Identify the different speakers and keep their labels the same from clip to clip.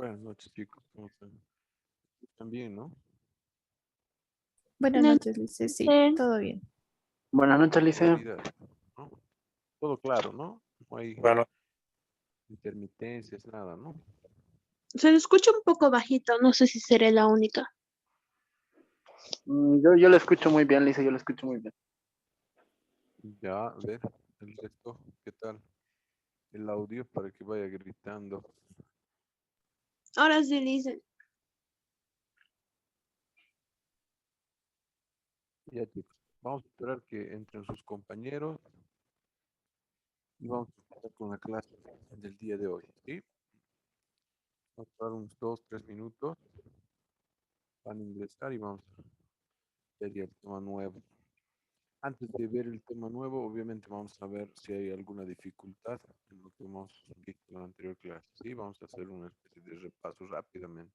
Speaker 1: Buenas noches, chicos. ¿Cómo están? ¿Están bien, no?
Speaker 2: Buenas
Speaker 3: Buenas
Speaker 2: noches, Lice. Sí,
Speaker 3: noches.
Speaker 2: todo bien.
Speaker 4: Buenas noches, Lice.
Speaker 1: Claridad, ¿no? Todo claro, ¿no? No hay
Speaker 5: Bueno,
Speaker 1: intermitencias, nada, ¿no?
Speaker 3: Se le escucha un poco bajito, no sé si seré la única.
Speaker 4: Yo lo escucho muy bien, Lice, yo lo escucho muy bien.
Speaker 1: Ya, a ver, el resto, ¿qué tal? El audio para que vaya gritando.
Speaker 3: Ahora sí dicen.
Speaker 1: Ya, chicos, vamos a esperar que entren sus compañeros y vamos a empezar con la clase del día de hoy, ¿sí? Vamos a dar unos 2, 3 minutos. Van a ingresar y vamos a ver ya el tema nuevo. Antes de ver el tema nuevo, obviamente vamos a ver si hay alguna dificultad en lo que hemos visto en la anterior clase. Sí, vamos a hacer una especie de repaso rápidamente.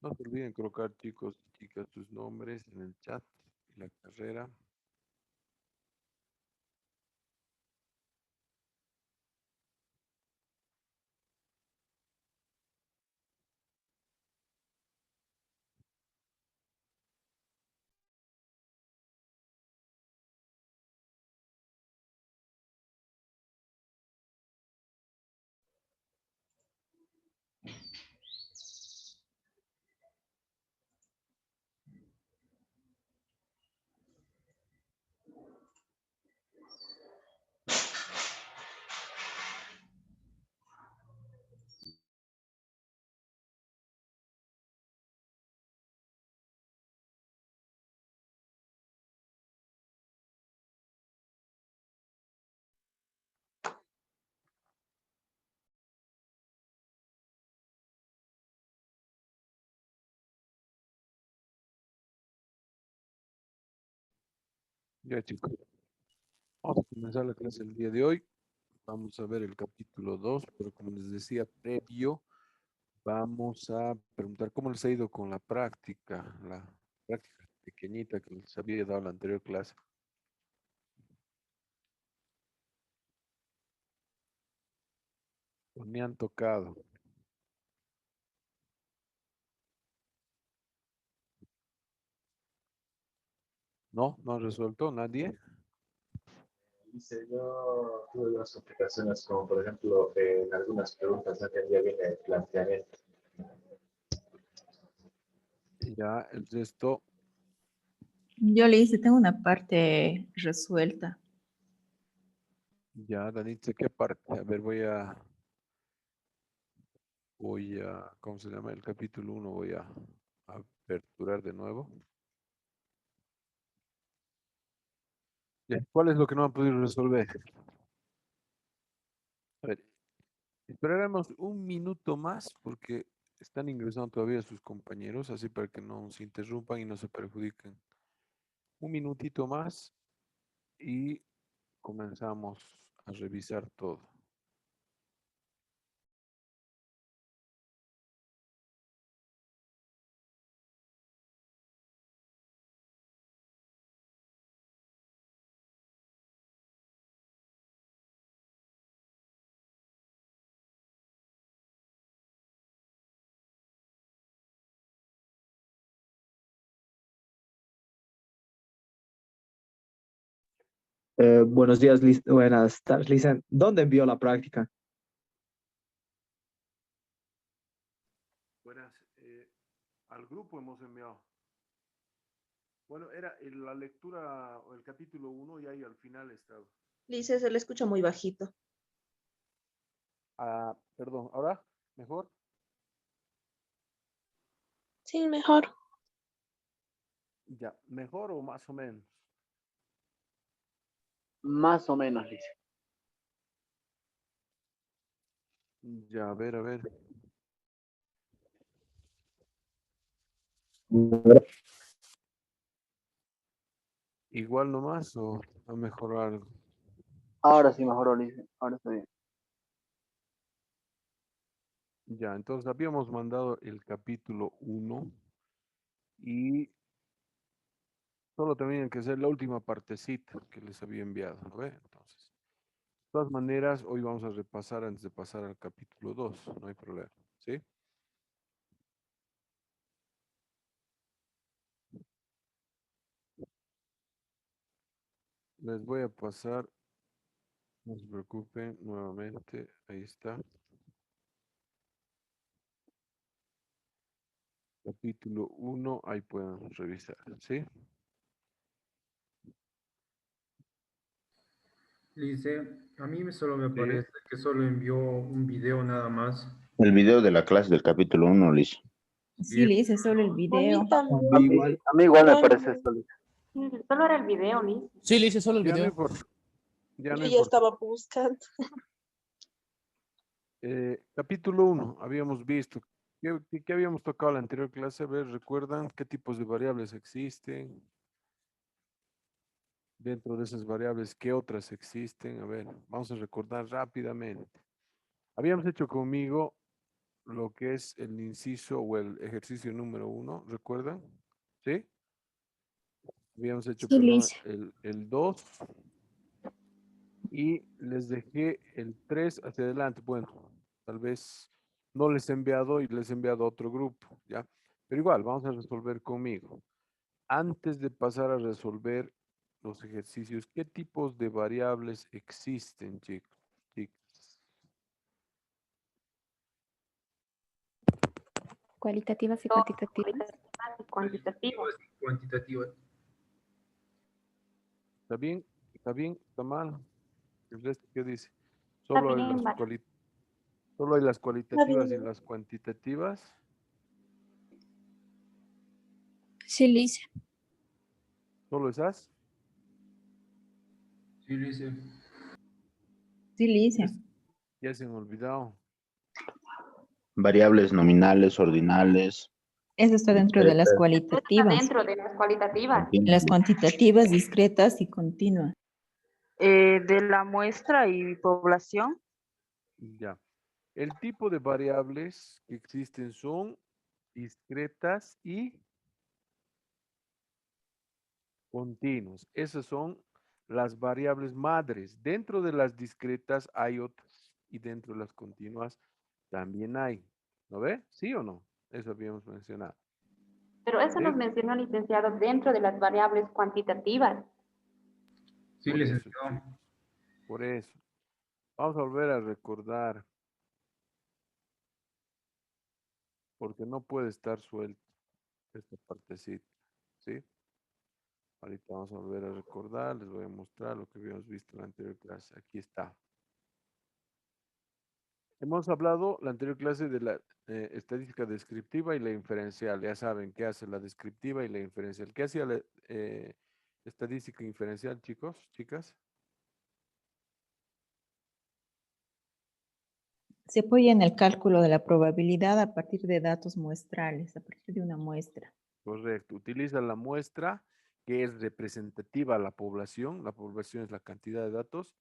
Speaker 1: No se olviden colocar, chicos y chicas, sus nombres en el chat y la carrera. Ya, chicos, vamos a comenzar la clase el día de hoy. Vamos a ver el capítulo 2, pero como les decía previo, vamos a preguntar cómo les ha ido con la práctica pequeñita que les había dado en la anterior clase. O ni han tocado. ¿No? ¿No han resuelto nadie?
Speaker 2: Dice, yo tuve unas complicaciones como por ejemplo en algunas preguntas no entendía bien el planteamiento.
Speaker 1: Ya, el resto,
Speaker 5: Yo le hice, tengo una parte resuelta.
Speaker 1: ya, Danitza, ¿qué parte? A ver, ¿cómo se llama? El capítulo 1 voy a aperturar de nuevo. Ya, ¿cuál es lo que no han podido resolver? A ver, esperaremos un minuto más porque están ingresando todavía sus compañeros, así para que no se interrumpan y no se perjudiquen. Un minutito más y comenzamos a revisar todo.
Speaker 6: Buenos días, buenas tardes, Lisa. ¿Dónde envió la práctica?
Speaker 1: Buenas, al grupo hemos enviado. Bueno, era la lectura o el capítulo 1 y ahí al final estaba.
Speaker 3: Lice, se le escucha muy bajito.
Speaker 1: Ah, perdón, ¿ahora? ¿Mejor?
Speaker 3: Sí, mejor.
Speaker 1: Ya, ¿mejor o más o menos?
Speaker 4: Más o menos, Lice.
Speaker 1: Ya, a ver, a ver. ¿Igual nomás o a mejorar algo?
Speaker 4: Ahora sí mejoró, Lice. Ahora está bien.
Speaker 1: Ya, entonces habíamos mandado el capítulo 1 y solo tenían que ser la última partecita que les había enviado, ¿no ve? Entonces, de todas maneras, hoy vamos a repasar antes de pasar al capítulo 2, no hay problema, ¿sí? Les voy a pasar, no se preocupen, nuevamente, ahí está. Capítulo 1, ahí pueden revisar, ¿sí?
Speaker 7: Lice, a mí solo me
Speaker 1: Sí.
Speaker 7: parece que solo envió un video nada más.
Speaker 8: El video de la clase del capítulo 1, Liz.
Speaker 5: Sí, le hice solo el
Speaker 3: A
Speaker 5: video.
Speaker 3: mí también.
Speaker 4: A mí igual me
Speaker 3: Yo,
Speaker 4: parece esto, Lice.
Speaker 9: Solo era el video, Liz.
Speaker 10: Sí, le hice solo el
Speaker 1: Ya no
Speaker 10: video.
Speaker 1: importa, ya no
Speaker 3: yo ya
Speaker 1: importa.
Speaker 3: estaba buscando.
Speaker 1: Capítulo 1, habíamos visto. ¿Qué habíamos tocado en la anterior clase? A ver, ¿recuerdan qué tipos de variables existen? Dentro de esas variables, ¿qué otras existen? A ver, vamos a recordar rápidamente. Habíamos hecho conmigo lo que es el inciso o el ejercicio número 1, ¿recuerdan? ¿Sí? Habíamos hecho,
Speaker 5: Sí, le
Speaker 1: perdón,
Speaker 5: hice.
Speaker 1: el 2 y les dejé el 3 hacia adelante. Bueno, tal vez no les he enviado y les he enviado a otro grupo, ¿ya? Pero igual, vamos a resolver conmigo. Antes de pasar a resolver los ejercicios, ¿qué tipos de variables existen, chicos? Chicas?
Speaker 9: Cualitativas y cuantitativas. Cuantitativas.
Speaker 7: Cuantitativas.
Speaker 1: ¿Está bien? ¿Está bien? ¿Está mal? ¿El resto qué dice?
Speaker 9: Está
Speaker 1: Solo hay
Speaker 9: bien,
Speaker 1: solo hay las
Speaker 3: Está
Speaker 1: cualitativas y
Speaker 3: bien.
Speaker 1: las cuantitativas.
Speaker 5: Sí, le hice.
Speaker 1: ¿Solo esas?
Speaker 7: Sí, Lice.
Speaker 5: Sí, le hice.
Speaker 1: Ya se me ha olvidado.
Speaker 8: Variables nominales, ordinales,
Speaker 5: Eso está dentro de las
Speaker 8: discretas,
Speaker 9: Está
Speaker 5: cualitativas.
Speaker 9: dentro de las cualitativas.
Speaker 5: Las
Speaker 8: continuas.
Speaker 5: cuantitativas, discretas y continuas.
Speaker 11: De la muestra y población.
Speaker 1: Ya. El tipo de variables que existen son discretas y continuas. Esas son las variables madres. Dentro de las discretas hay otras y dentro de las continuas también hay. ¿No ve? ¿Sí o no? Eso habíamos mencionado.
Speaker 9: Pero eso
Speaker 1: ¿Sí?
Speaker 9: nos mencionó, licenciado, dentro de las variables cuantitativas.
Speaker 7: Sí,
Speaker 1: Por eso,
Speaker 7: licenciado.
Speaker 1: Por eso. Vamos a volver a recordar. Porque no puede estar suelto esta partecita. ¿Sí? Ahorita vamos a volver a recordar. Les voy a mostrar lo que habíamos visto en la anterior clase. Aquí está. Hemos hablado la anterior clase de la estadística descriptiva y la inferencial. Ya saben qué hace la descriptiva y la inferencial. ¿Qué hacía la estadística inferencial, chicos, chicas?
Speaker 5: Se apoya en el cálculo de la probabilidad a partir de datos muestrales, a partir de una muestra.
Speaker 1: Correcto. Utiliza la muestra que es representativa a la población. La población es la cantidad de datos.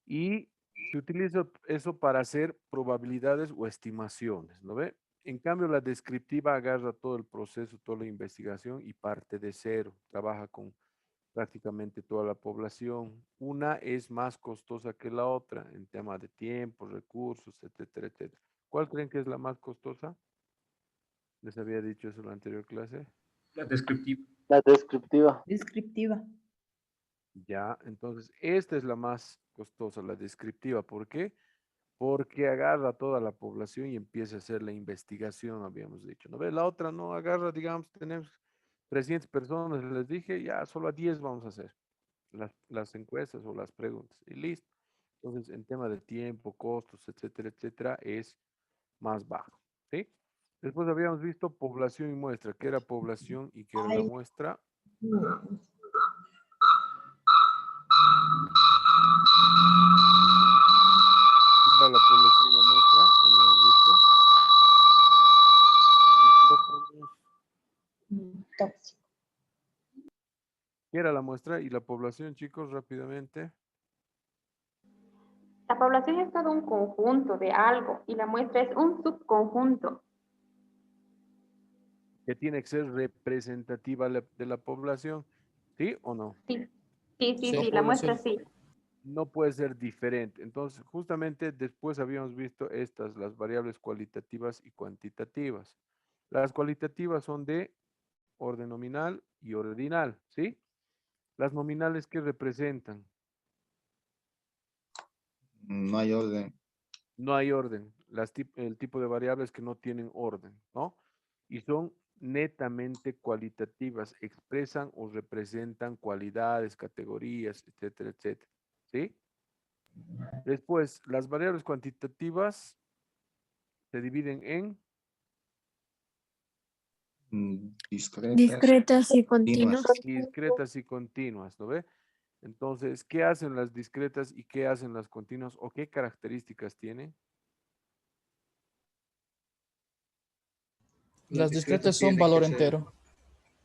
Speaker 1: Y se utiliza eso para hacer probabilidades o estimaciones, ¿no ve? En cambio, la descriptiva agarra todo el proceso, toda la investigación y parte de cero. Trabaja con prácticamente toda la población. Una es más costosa que la otra en tema de tiempo, recursos, etcétera, etcétera. ¿Cuál creen que es la más costosa? Les había dicho eso en la anterior clase.
Speaker 7: La descriptiva.
Speaker 4: La descriptiva.
Speaker 5: Descriptiva.
Speaker 1: Ya, entonces esta es la más costosa, la descriptiva. ¿Por qué? Porque agarra a toda la población y empieza a hacer la investigación, habíamos dicho. ¿No ves? La otra no agarra, digamos, tenemos 300 personas, les dije, ya solo a 10 vamos a hacer las encuestas o las preguntas y listo. Entonces, en tema de tiempo, costos, etcétera, etcétera, es más bajo, ¿sí? Después habíamos visto población y muestra. ¿Qué era población y qué era la muestra? ¿Qué era la población y la muestra? Habíamos visto.
Speaker 3: Tóxico.
Speaker 1: ¿Qué era la muestra y la población, chicos? Rápidamente.
Speaker 9: La población es todo un conjunto de algo y la muestra es un subconjunto.
Speaker 1: Que tiene que ser representativa de la población, ¿sí o no?
Speaker 9: Sí, sí, sí,
Speaker 10: No
Speaker 9: sí, la
Speaker 10: puede
Speaker 9: muestra
Speaker 10: ser.
Speaker 9: sí.
Speaker 1: No puede ser diferente. Entonces, justamente después habíamos visto estas, las variables cualitativas y cuantitativas. Las cualitativas son de orden nominal y ordinal, ¿sí? Las nominales, ¿qué representan?
Speaker 8: No hay orden.
Speaker 1: No hay orden. El tipo de variables que no tienen orden, ¿no? Y son netamente cualitativas, expresan o representan cualidades, categorías, etcétera, etcétera, ¿sí? Después, las variables cuantitativas se dividen en
Speaker 10: Discretas.
Speaker 3: Discretas y continuas.
Speaker 1: discretas y continuas, ¿no ve? Entonces, ¿qué hacen las discretas y qué hacen las continuas o qué características tienen?
Speaker 10: Las discretas son
Speaker 2: tienen
Speaker 10: valor
Speaker 2: que ser-
Speaker 10: entero.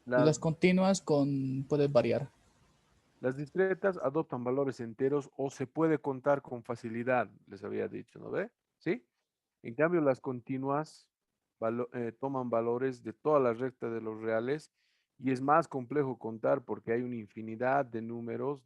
Speaker 10: Y
Speaker 1: Las,
Speaker 10: las continuas puede variar.
Speaker 1: las discretas adoptan valores enteros o se puede contar con facilidad, les había dicho, ¿no ve? ¿Sí? En cambio, las continuas toman valores de toda la recta de los reales y es más complejo contar porque hay una infinidad de números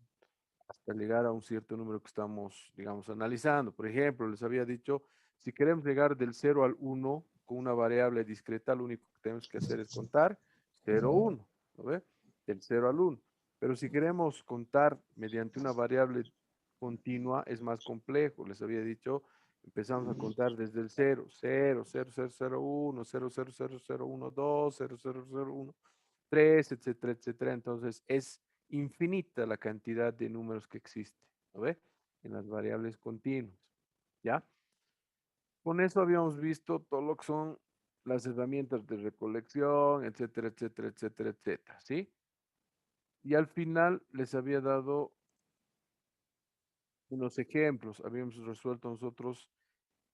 Speaker 1: hasta llegar a un cierto número que estamos, digamos, analizando. Por ejemplo, les había dicho, si queremos llegar del 0 al 1 con una variable discreta, lo único que tenemos que hacer es contar 0, 1, ¿no ve? Del 0 al 1. Pero si queremos contar mediante una variable continua, es más complejo. Les había dicho, empezamos a contar desde el 0, 0, 0, 0, 0, 1, 0, 0, 0, 0, 1, 2, 0, 0, 0, 1, 3, etcétera, etcétera. Entonces es infinita la cantidad de números que existe, ¿no ve? En las variables continuas, ¿ya? Con eso habíamos visto todo lo que son las herramientas de recolección, etcétera, etcétera, etcétera, etcétera, ¿sí? Y al final les había dado unos ejemplos. Habíamos resuelto nosotros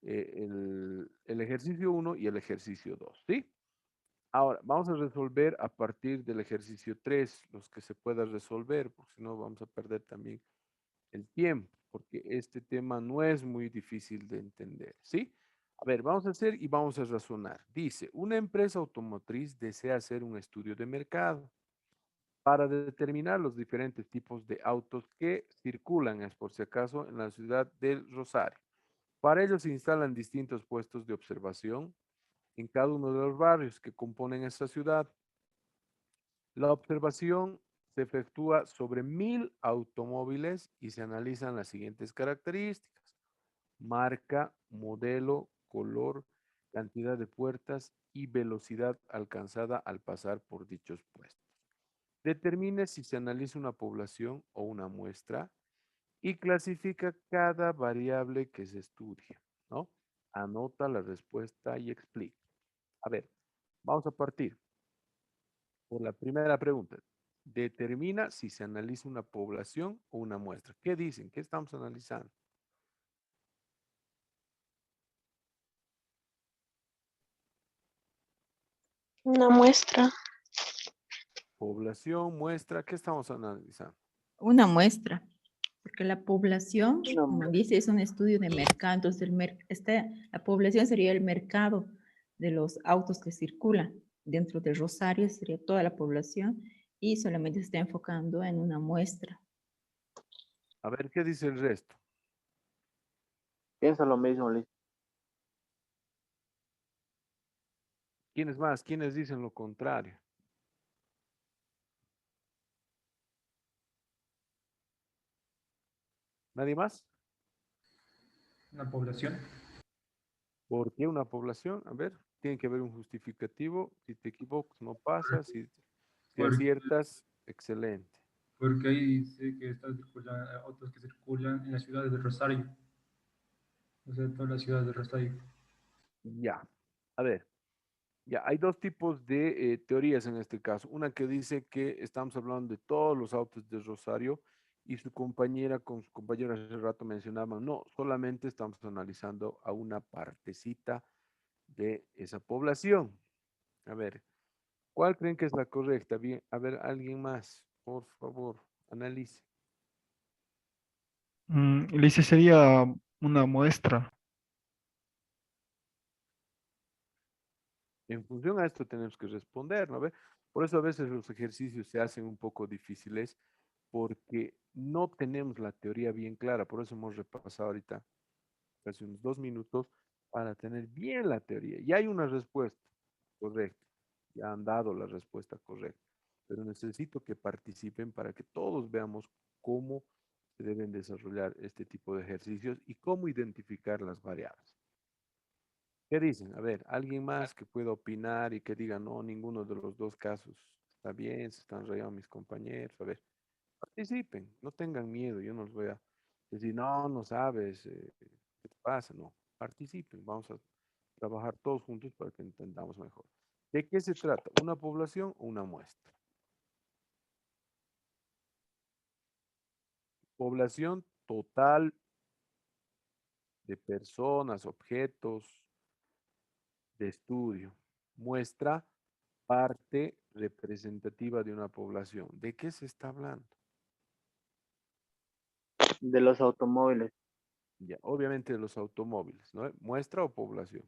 Speaker 1: el ejercicio 1 y el ejercicio 2, ¿sí? Ahora, vamos a resolver a partir del ejercicio 3, los que se pueda resolver, porque si no vamos a perder también el tiempo, porque este tema no es muy difícil de entender, ¿sí? A ver, vamos a hacer y vamos a razonar. Dice, una empresa automotriz desea hacer un estudio de mercado para determinar los diferentes tipos de autos que circulan, es por si acaso, en la ciudad del Rosario. Para ello se instalan distintos puestos de observación en cada uno de los barrios que componen esta ciudad. La observación se efectúa sobre 1000 automóviles y se analizan las siguientes características: marca, modelo, color, cantidad de puertas y velocidad alcanzada al pasar por dichos puestos. Determine si se analiza una población o una muestra y clasifica cada variable que se estudia, ¿no? Anota la respuesta y explica. A ver, vamos a partir por la primera pregunta. Determina si se analiza una población o una muestra. ¿Qué dicen? ¿Qué estamos analizando?
Speaker 3: Una muestra.
Speaker 1: Población, muestra, ¿qué estamos analizando?
Speaker 5: Una muestra, porque la población,
Speaker 4: Una
Speaker 5: como dice, es un estudio de mercado. Entonces, la población sería el mercado de los autos que circulan. Dentro de Rosario sería toda la población y solamente se está enfocando en una muestra.
Speaker 1: A ver, ¿qué dice el resto?
Speaker 4: Piensa lo mismo, Liz.
Speaker 1: ¿Quiénes más? ¿Quiénes dicen lo contrario? ¿Nadie más?
Speaker 7: Una población.
Speaker 1: ¿Por qué una población? A ver, tiene que haber un justificativo. Si te equivocas, no pasa. Si
Speaker 7: Porque,
Speaker 1: aciertas, excelente.
Speaker 7: porque ahí dice que están autos que circulan en la ciudad de Rosario. O sea, toda la ciudad de Rosario.
Speaker 1: Ya. A ver, ya hay dos tipos de teorías en este caso. Una que dice que estamos hablando de todos los autos de Rosario y su compañera con su compañero hace rato mencionaban, no, solamente estamos analizando a una partecita de esa población. A ver, ¿cuál creen que es la correcta? Bien, a ver, alguien más, por favor, analice.
Speaker 12: Lice, sería una muestra.
Speaker 1: En función a esto tenemos que responder, ¿no ve? Por eso a veces los ejercicios se hacen un poco difíciles porque no tenemos la teoría bien clara. Por eso hemos repasado ahorita casi unos 2 minutos para tener bien la teoría. Y hay una respuesta correcta. Ya han dado la respuesta correcta. Pero necesito que participen para que todos veamos cómo se deben desarrollar este tipo de ejercicios y cómo identificar las variables. ¿Qué dicen? A ver, alguien más que pueda opinar y que diga, no, ninguno de los dos casos está bien, se están rayando mis compañeros. A ver, participen, no tengan miedo, yo no les voy a decir, no, no sabes, ¿qué te pasa? No, participen, vamos a trabajar todos juntos para que entendamos mejor. ¿De qué se trata? ¿Una población o una muestra? Población total de personas, objetos de estudio. Muestra parte representativa de una población. ¿De qué se está hablando?
Speaker 4: De los automóviles.
Speaker 1: Ya, obviamente de los automóviles, ¿no? ¿Muestra o población?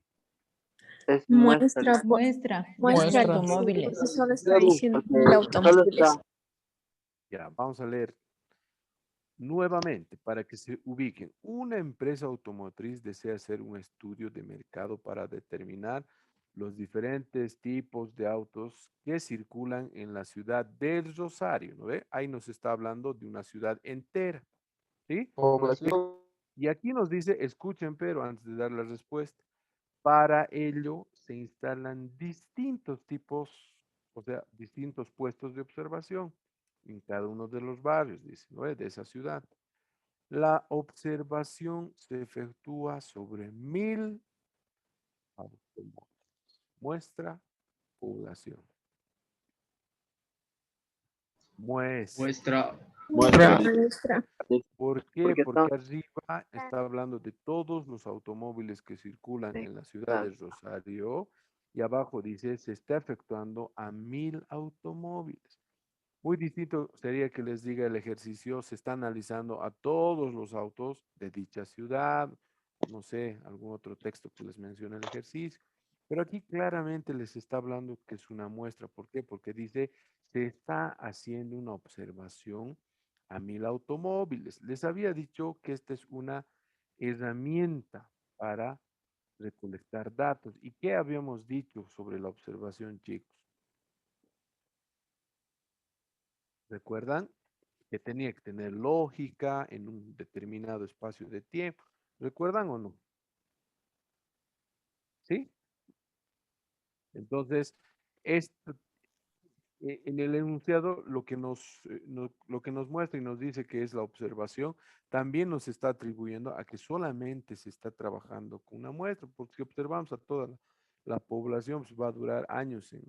Speaker 4: Es
Speaker 3: Muestra,
Speaker 5: Muestra de
Speaker 3: muestra,
Speaker 10: Muestra.
Speaker 5: automóviles.
Speaker 3: eso solo está diciendo
Speaker 4: porque
Speaker 3: mil
Speaker 4: solo
Speaker 3: automóviles.
Speaker 4: está.
Speaker 1: Ya, vamos a leer nuevamente para que se ubiquen. Una empresa automotriz desea hacer un estudio de mercado para determinar los diferentes tipos de autos que circulan en la ciudad del Rosario, ¿no ve? Ahí nos está hablando de una ciudad entera, ¿sí?
Speaker 8: Población.
Speaker 1: Y aquí nos dice, escuchen, pero antes de dar la respuesta, para ello se instalan distintos tipos, o sea, distintos puestos de observación en cada uno de los barrios, dice, ¿no? De esa ciudad. La observación se efectúa sobre 1000 automóviles. Muestra población. Muestra.
Speaker 8: Muestra.
Speaker 3: Muestra.
Speaker 1: ¿Por qué?
Speaker 4: Porque
Speaker 1: Porque arriba está hablando de todos los automóviles que circulan en la ciudad de Rosario y abajo dice se está efectuando a 1000 automóviles. Muy distinto sería que les diga el ejercicio, se está analizando a todos los autos de dicha ciudad, no sé, algún otro texto que les mencione el ejercicio. Pero aquí claramente les está hablando que es una muestra. ¿Por qué? Porque dice, se está haciendo una observación a 1000 automóviles. Les había dicho que esta es una herramienta para recolectar datos. ¿Y qué habíamos dicho sobre la observación, chicos? ¿Recuerdan? Que tenía que tener lógica en un determinado espacio de tiempo. ¿Recuerdan o no? ¿Sí? Entonces, esto, en el enunciado lo que nos muestra y nos dice que es la observación, también nos está atribuyendo a que solamente se está trabajando con una muestra, porque si observamos a toda la población, pues va a durar años en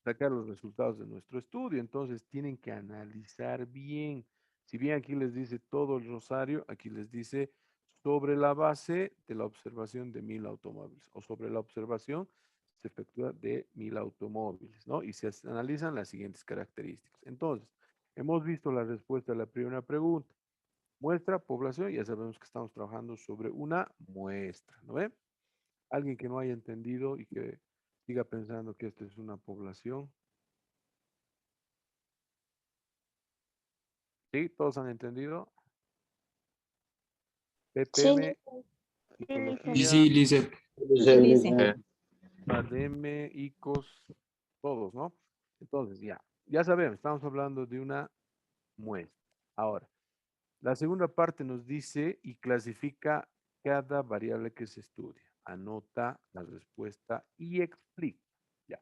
Speaker 1: sacar los resultados de nuestro estudio. Entonces, tienen que analizar bien. Si bien aquí les dice todo el Rosario, aquí les dice sobre la base de la observación de 1000 automóviles o sobre la observación se efectúa de 1000 automóviles, ¿no? Y se analizan las siguientes características. Entonces, hemos visto la respuesta a la primera pregunta. Muestra, población, ya sabemos que estamos trabajando sobre una muestra, ¿no ve? Alguien que no haya entendido y que siga pensando que esto es una población. ¿Sí? ¿Todos han entendido? PPM,
Speaker 10: Y
Speaker 1: psicología,
Speaker 10: sí, Lizeth.
Speaker 1: ADM, ICOS, todos, ¿no? Entonces, ya sabemos, estamos hablando de una muestra. Ahora, la segunda parte nos dice y clasifica cada variable que se estudia. Anota la respuesta y explica. Ya.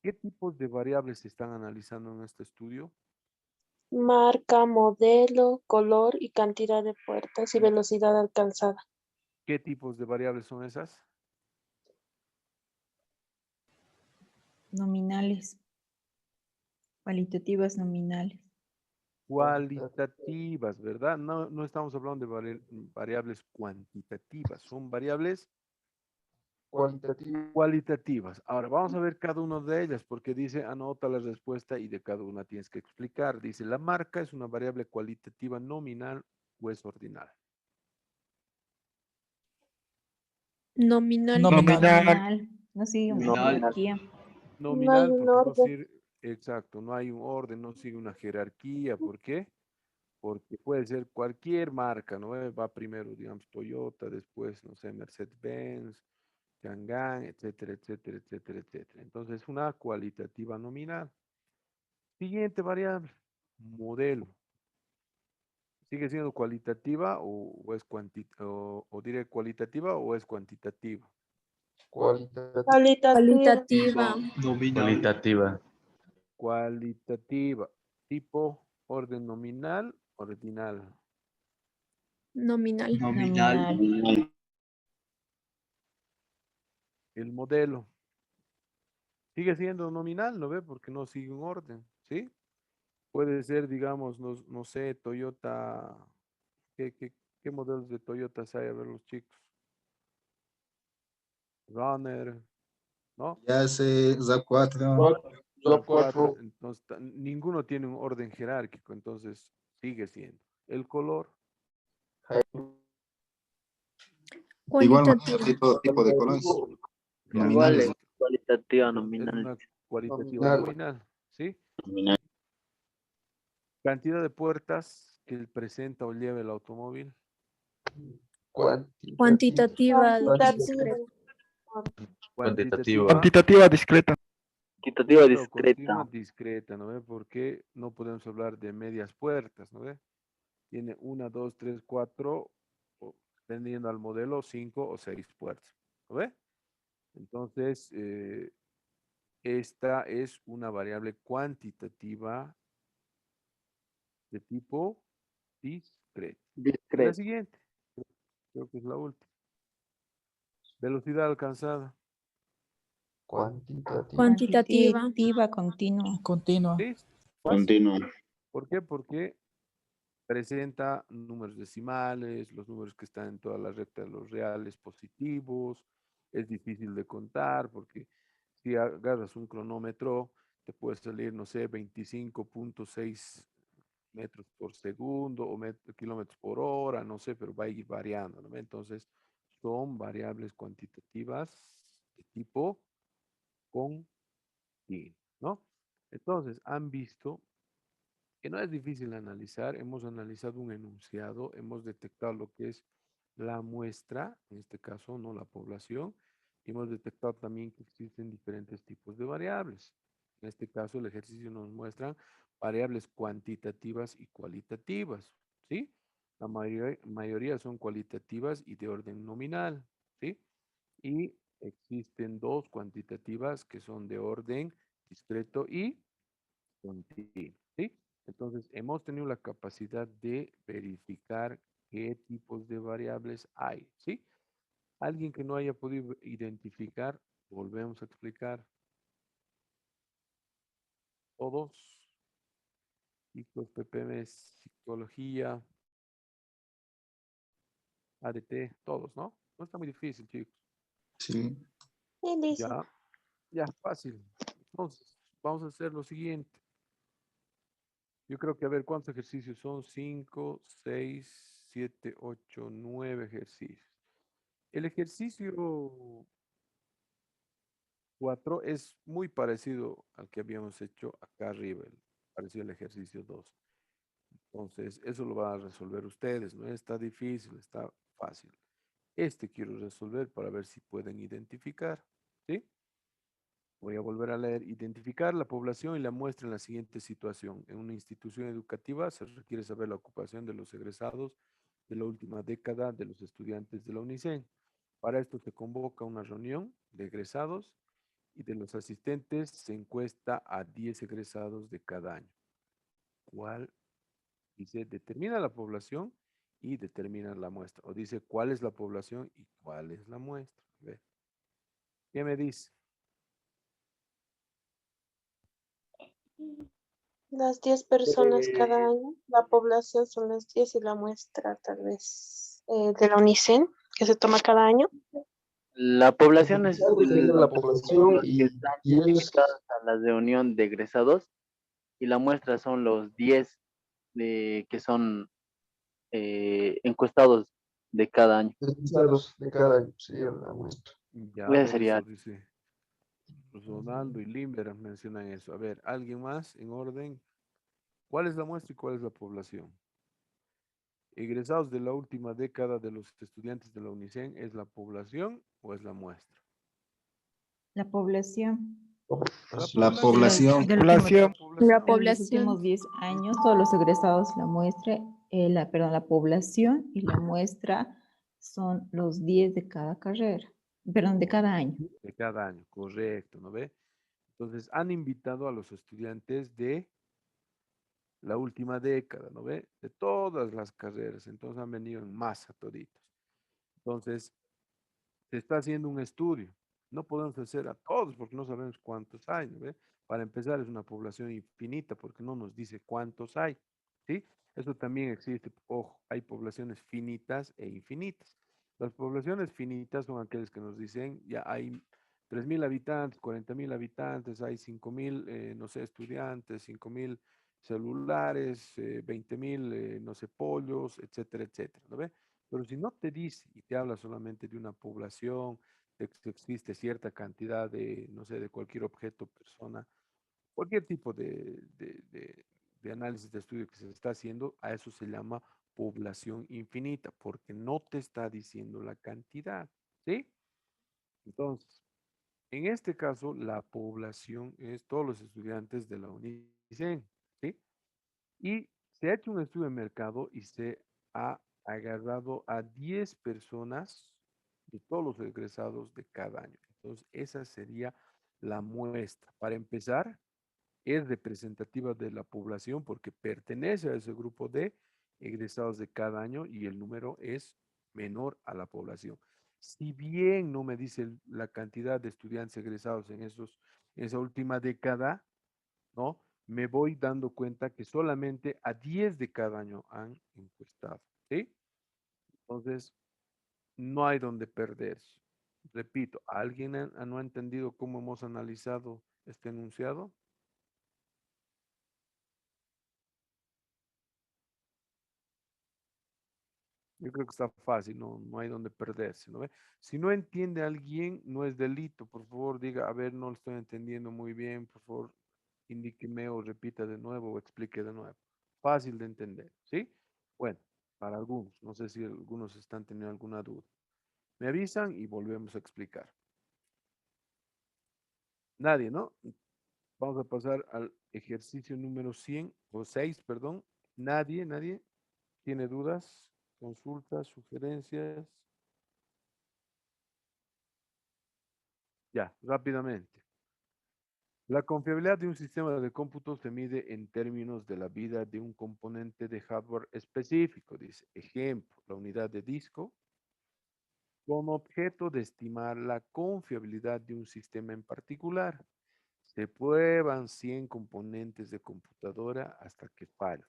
Speaker 1: ¿Qué tipos de variables se están analizando en este estudio?
Speaker 3: Marca, modelo, color y cantidad de puertas y velocidad alcanzada.
Speaker 1: ¿Qué tipos de variables son esas?
Speaker 5: Nominales. Cualitativas nominales.
Speaker 1: Cualitativas, ¿verdad? No, no estamos hablando de variables cuantitativas, son variables cualitativas. Ahora, vamos a ver cada una de ellas porque dice anota la respuesta y de cada una tienes que explicar. Dice, la marca es una variable cualitativa nominal o es ordinal.
Speaker 3: Nominal.
Speaker 5: Nominal. No sigue una
Speaker 8: Nominal.
Speaker 5: jerarquía.
Speaker 3: No hay
Speaker 1: Nominal
Speaker 3: un
Speaker 1: porque no
Speaker 3: orden.
Speaker 1: sigue, exacto, no hay un orden, no sigue una jerarquía. ¿Por qué? Porque puede ser cualquier marca, ¿no? Va primero, digamos, Toyota, después, no sé, Mercedes-Benz, Chang'an, etcétera, etcétera, etcétera, etcétera. Entonces, una cualitativa nominal. Siguiente variable, modelo. ¿Sigue siendo cualitativa o es o diré cualitativa o es cuantitativa?
Speaker 3: Cualitativa.
Speaker 8: Cualitativa.
Speaker 1: Cualitativa. Tipo, orden nominal, ordinal.
Speaker 3: Nominal.
Speaker 5: Nominal.
Speaker 1: El modelo. Sigue siendo nominal, ¿no ve? Porque no sigue un orden, ¿sí? Puede ser, digamos, no sé, Toyota. ¿Qué modelos de Toyota hay? A ver, los chicos. Runner, ¿no?
Speaker 8: Ya sé, ZAP4.
Speaker 1: RAV4, entonces ninguno tiene un orden jerárquico, entonces sigue siendo. El color,
Speaker 8: Igual
Speaker 3: Cualitativa.
Speaker 8: tipo de colores.
Speaker 1: ya,
Speaker 4: Igual
Speaker 8: Nominales.
Speaker 4: es cualitativa
Speaker 1: es
Speaker 4: nominal.
Speaker 1: una cualitativa nominal, ¿sí? Cantidad de puertas que presenta o lleva el automóvil.
Speaker 3: Cuantitativa.
Speaker 1: Cuantitativa.
Speaker 12: Cuantitativa discreta.
Speaker 4: Cuantitativa
Speaker 1: Justa o
Speaker 4: discreta.
Speaker 1: continua, discreta, ¿no ve? Porque no podemos hablar de medias puertas, ¿no ve? Tiene 1, 2, 3, 4, dependiendo al modelo, 5 o 6 puertas, ¿no ve? Entonces, esta es una variable cuantitativa de tipo discreto. Y la
Speaker 4: Discreta.
Speaker 1: siguiente, creo que es la última. Velocidad alcanzada.
Speaker 3: Cuantitativa.
Speaker 5: Continua.
Speaker 10: Continua.
Speaker 1: ¿Sí?
Speaker 8: Continua.
Speaker 1: ¿Por qué? Porque presenta números decimales, los números que están en toda la recta de los reales positivos. Es difícil de contar porque si agarras un cronómetro, te puede salir, no sé, 25.6 metros por segundo o kilómetros por hora, no sé, pero va a ir variando, ¿no? Entonces, son variables cuantitativas de tipo continuo, ¿no? Entonces, han visto que no es difícil analizar, hemos analizado un enunciado, hemos detectado lo que es la muestra, en este caso, no la población, y hemos detectado también que existen diferentes tipos de variables. En este caso, el ejercicio nos muestra variables cuantitativas y cualitativas, ¿sí? La mayoría son cualitativas y de orden nominal, ¿sí? Y existen dos cuantitativas que son de orden discreto y continuo, ¿sí? Entonces, hemos tenido la capacidad de verificar qué tipos de variables hay, ¿sí? Alguien que no haya podido identificar, volvemos a explicar. Todos, chicos, PPM, psicología, ADT, todos, ¿no? No está muy difícil, chicos.
Speaker 8: Sí.
Speaker 3: Sí, dice.
Speaker 1: Ya, fácil. Entonces, vamos a hacer lo siguiente. Yo creo que a ver cuántos ejercicios son. 5, 6, 7, 8, 9 ejercicios. El ejercicio 4 es muy parecido al que habíamos hecho acá arriba, parecido al ejercicio 2. Entonces, eso lo van a resolver ustedes. No está difícil, está fácil. Este quiero resolver para ver si pueden identificar. ¿Sí? Voy a volver a leer. Identificar la población y la muestra en la siguiente situación. En una institución educativa se requiere saber la ocupación de los egresados de la última década de los estudiantes de la UNICEN. Para esto se convoca una reunión de egresados y de los asistentes se encuesta a 10 egresados de cada año. ¿Cuál? Dice, determina la población y determina la muestra. O dice, ¿cuál es la población y cuál es la muestra? A ver. ¿Qué me dice?
Speaker 3: Las 10 personas cada año. La población son las 10 y la muestra tal vez de la UNICEN que se toma cada año.
Speaker 4: La población es
Speaker 2: La población
Speaker 4: los que están
Speaker 2: y ellos,
Speaker 4: invitados a la reunión de egresados y la muestra son los 10 que son encuestados de cada año.
Speaker 2: de cada año, sí, la muestra.
Speaker 1: Ya, a
Speaker 4: Ese
Speaker 1: ver,
Speaker 4: sería
Speaker 1: eso dice. Ronaldo y Limber mencionan eso. A ver, ¿alguien más en orden? ¿Cuál es la muestra y cuál es la población? Egresados de la última década de los estudiantes de la UNICEN, ¿es la población o es la muestra?
Speaker 5: La población.
Speaker 8: La población.
Speaker 5: Del
Speaker 12: Población.
Speaker 3: La
Speaker 5: de los
Speaker 3: población.
Speaker 5: últimos 10 años, todos los egresados, la muestra, la población y la muestra son los 10 de cada carrera, perdón, de cada año.
Speaker 1: De cada año, correcto, ¿no ve? Entonces, han invitado a los estudiantes de la última década, ¿no ve? De todas las carreras. Entonces, han venido en masa toditos. Entonces, se está haciendo un estudio. No podemos hacer a todos porque no sabemos cuántos hay, ¿no ve? Para empezar, es una población infinita porque no nos dice cuántos hay, ¿sí? Eso también existe. Ojo, hay poblaciones finitas e infinitas. Las poblaciones finitas son aquellas que nos dicen, ya hay 3.000 habitantes, 40.000 habitantes, hay 5.000, no sé, estudiantes, 5.000 celulares, 20.000, no sé, pollos, etcétera, etcétera, ¿no ve? Pero si no te dice y te habla solamente de una población, de que existe cierta cantidad de, no sé, de cualquier objeto, persona, cualquier tipo de análisis de estudio que se está haciendo, a eso se llama población infinita, porque no te está diciendo la cantidad, ¿sí? Entonces, en este caso, la población es todos los estudiantes de la UNICEN, ¿sí? Y se ha hecho un estudio de mercado y se ha agarrado a 10 personas de todos los egresados de cada año. Entonces, esa sería la muestra. Para empezar, es representativa de la población porque pertenece a ese grupo de egresados de cada año y el número es menor a la población. Si bien no me dice la cantidad de estudiantes egresados en esa última década, ¿no? Me voy dando cuenta que solamente a 10 de cada año han encuestado, ¿sí? Entonces, no hay donde perderse. Repito, ¿alguien no ha entendido cómo hemos analizado este enunciado? Yo creo que está fácil, no hay donde perderse, ¿no ve? Si no entiende alguien, no es delito. Por favor, diga, a ver, no lo estoy entendiendo muy bien, por favor, indíqueme o repita de nuevo o explique de nuevo. Fácil de entender, ¿sí? Bueno, para algunos, no sé si algunos están teniendo alguna duda. Me avisan y volvemos a explicar. Nadie, ¿no? Vamos a pasar al ejercicio número 100 o 6, perdón. Nadie tiene dudas, consultas, sugerencias. Ya, rápidamente. La confiabilidad de un sistema de cómputo se mide en términos de la vida de un componente de hardware específico. Dice, ejemplo, la unidad de disco, con objeto de estimar la confiabilidad de un sistema en particular. Se prueban 100 componentes de computadora hasta que fallen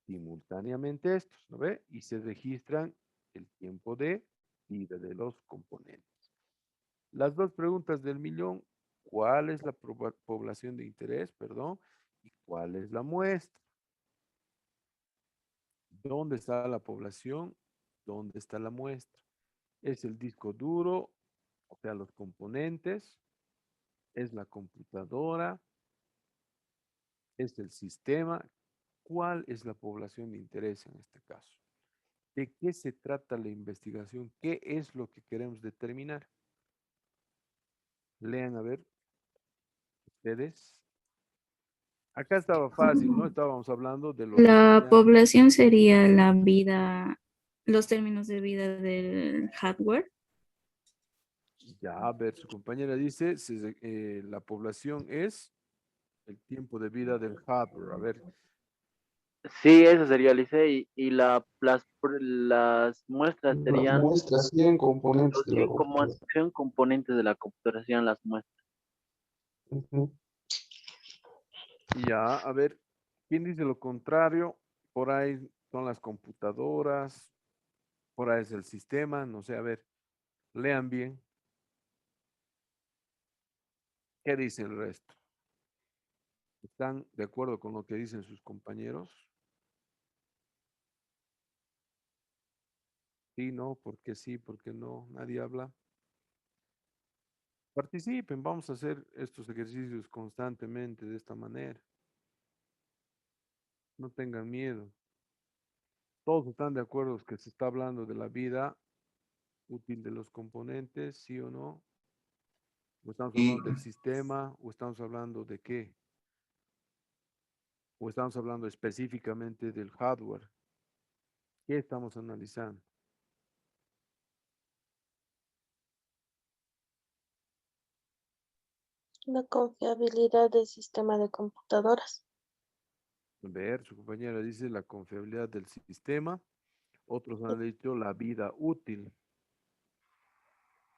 Speaker 1: simultáneamente estos, ¿no ve? Y se registran el tiempo de vida de los componentes. Las dos preguntas del millón, ¿cuál es la población de interés, perdón? ¿Y cuál es la muestra? ¿Dónde está la población? ¿Dónde está la muestra? ¿Es el disco duro, o sea, los componentes? ¿Es la computadora? ¿Es el sistema? ¿Cuál es la población de interés en este caso? ¿De qué se trata la investigación? ¿Qué es lo que queremos determinar? Lean a ver, ustedes. Acá estaba fácil, ¿no? Estábamos hablando de los
Speaker 13: La
Speaker 1: estudiantes.
Speaker 13: población sería la vida, los términos de vida del hardware.
Speaker 1: Ya, a ver, su compañera dice, la población es el tiempo de vida del hardware. A ver,
Speaker 4: Sí, eso sería, Lice, las muestras
Speaker 8: Las
Speaker 4: serían
Speaker 8: muestras 100 componentes
Speaker 4: los
Speaker 8: de la computadora.
Speaker 4: 100 componentes de la computadora, serían las muestras.
Speaker 8: Ujú.
Speaker 1: ya, a ver, ¿quién dice lo contrario? Por ahí son las computadoras, por ahí es el sistema, no sé, a ver, lean bien. ¿Qué dice el resto? ¿Están de acuerdo con lo que dicen sus compañeros? Sí, no, porque sí, porque no, nadie habla. Participen, vamos a hacer estos ejercicios constantemente de esta manera. No tengan miedo. Todos están de acuerdo que se está hablando de la vida útil de los componentes, sí o no. O estamos
Speaker 8: Y
Speaker 1: hablando del sistema, o estamos hablando de qué. O estamos hablando específicamente del hardware. ¿Qué estamos analizando?
Speaker 3: La confiabilidad del sistema de computadoras.
Speaker 1: A ver, su compañera dice la confiabilidad del sistema. Otros han dicho la vida útil.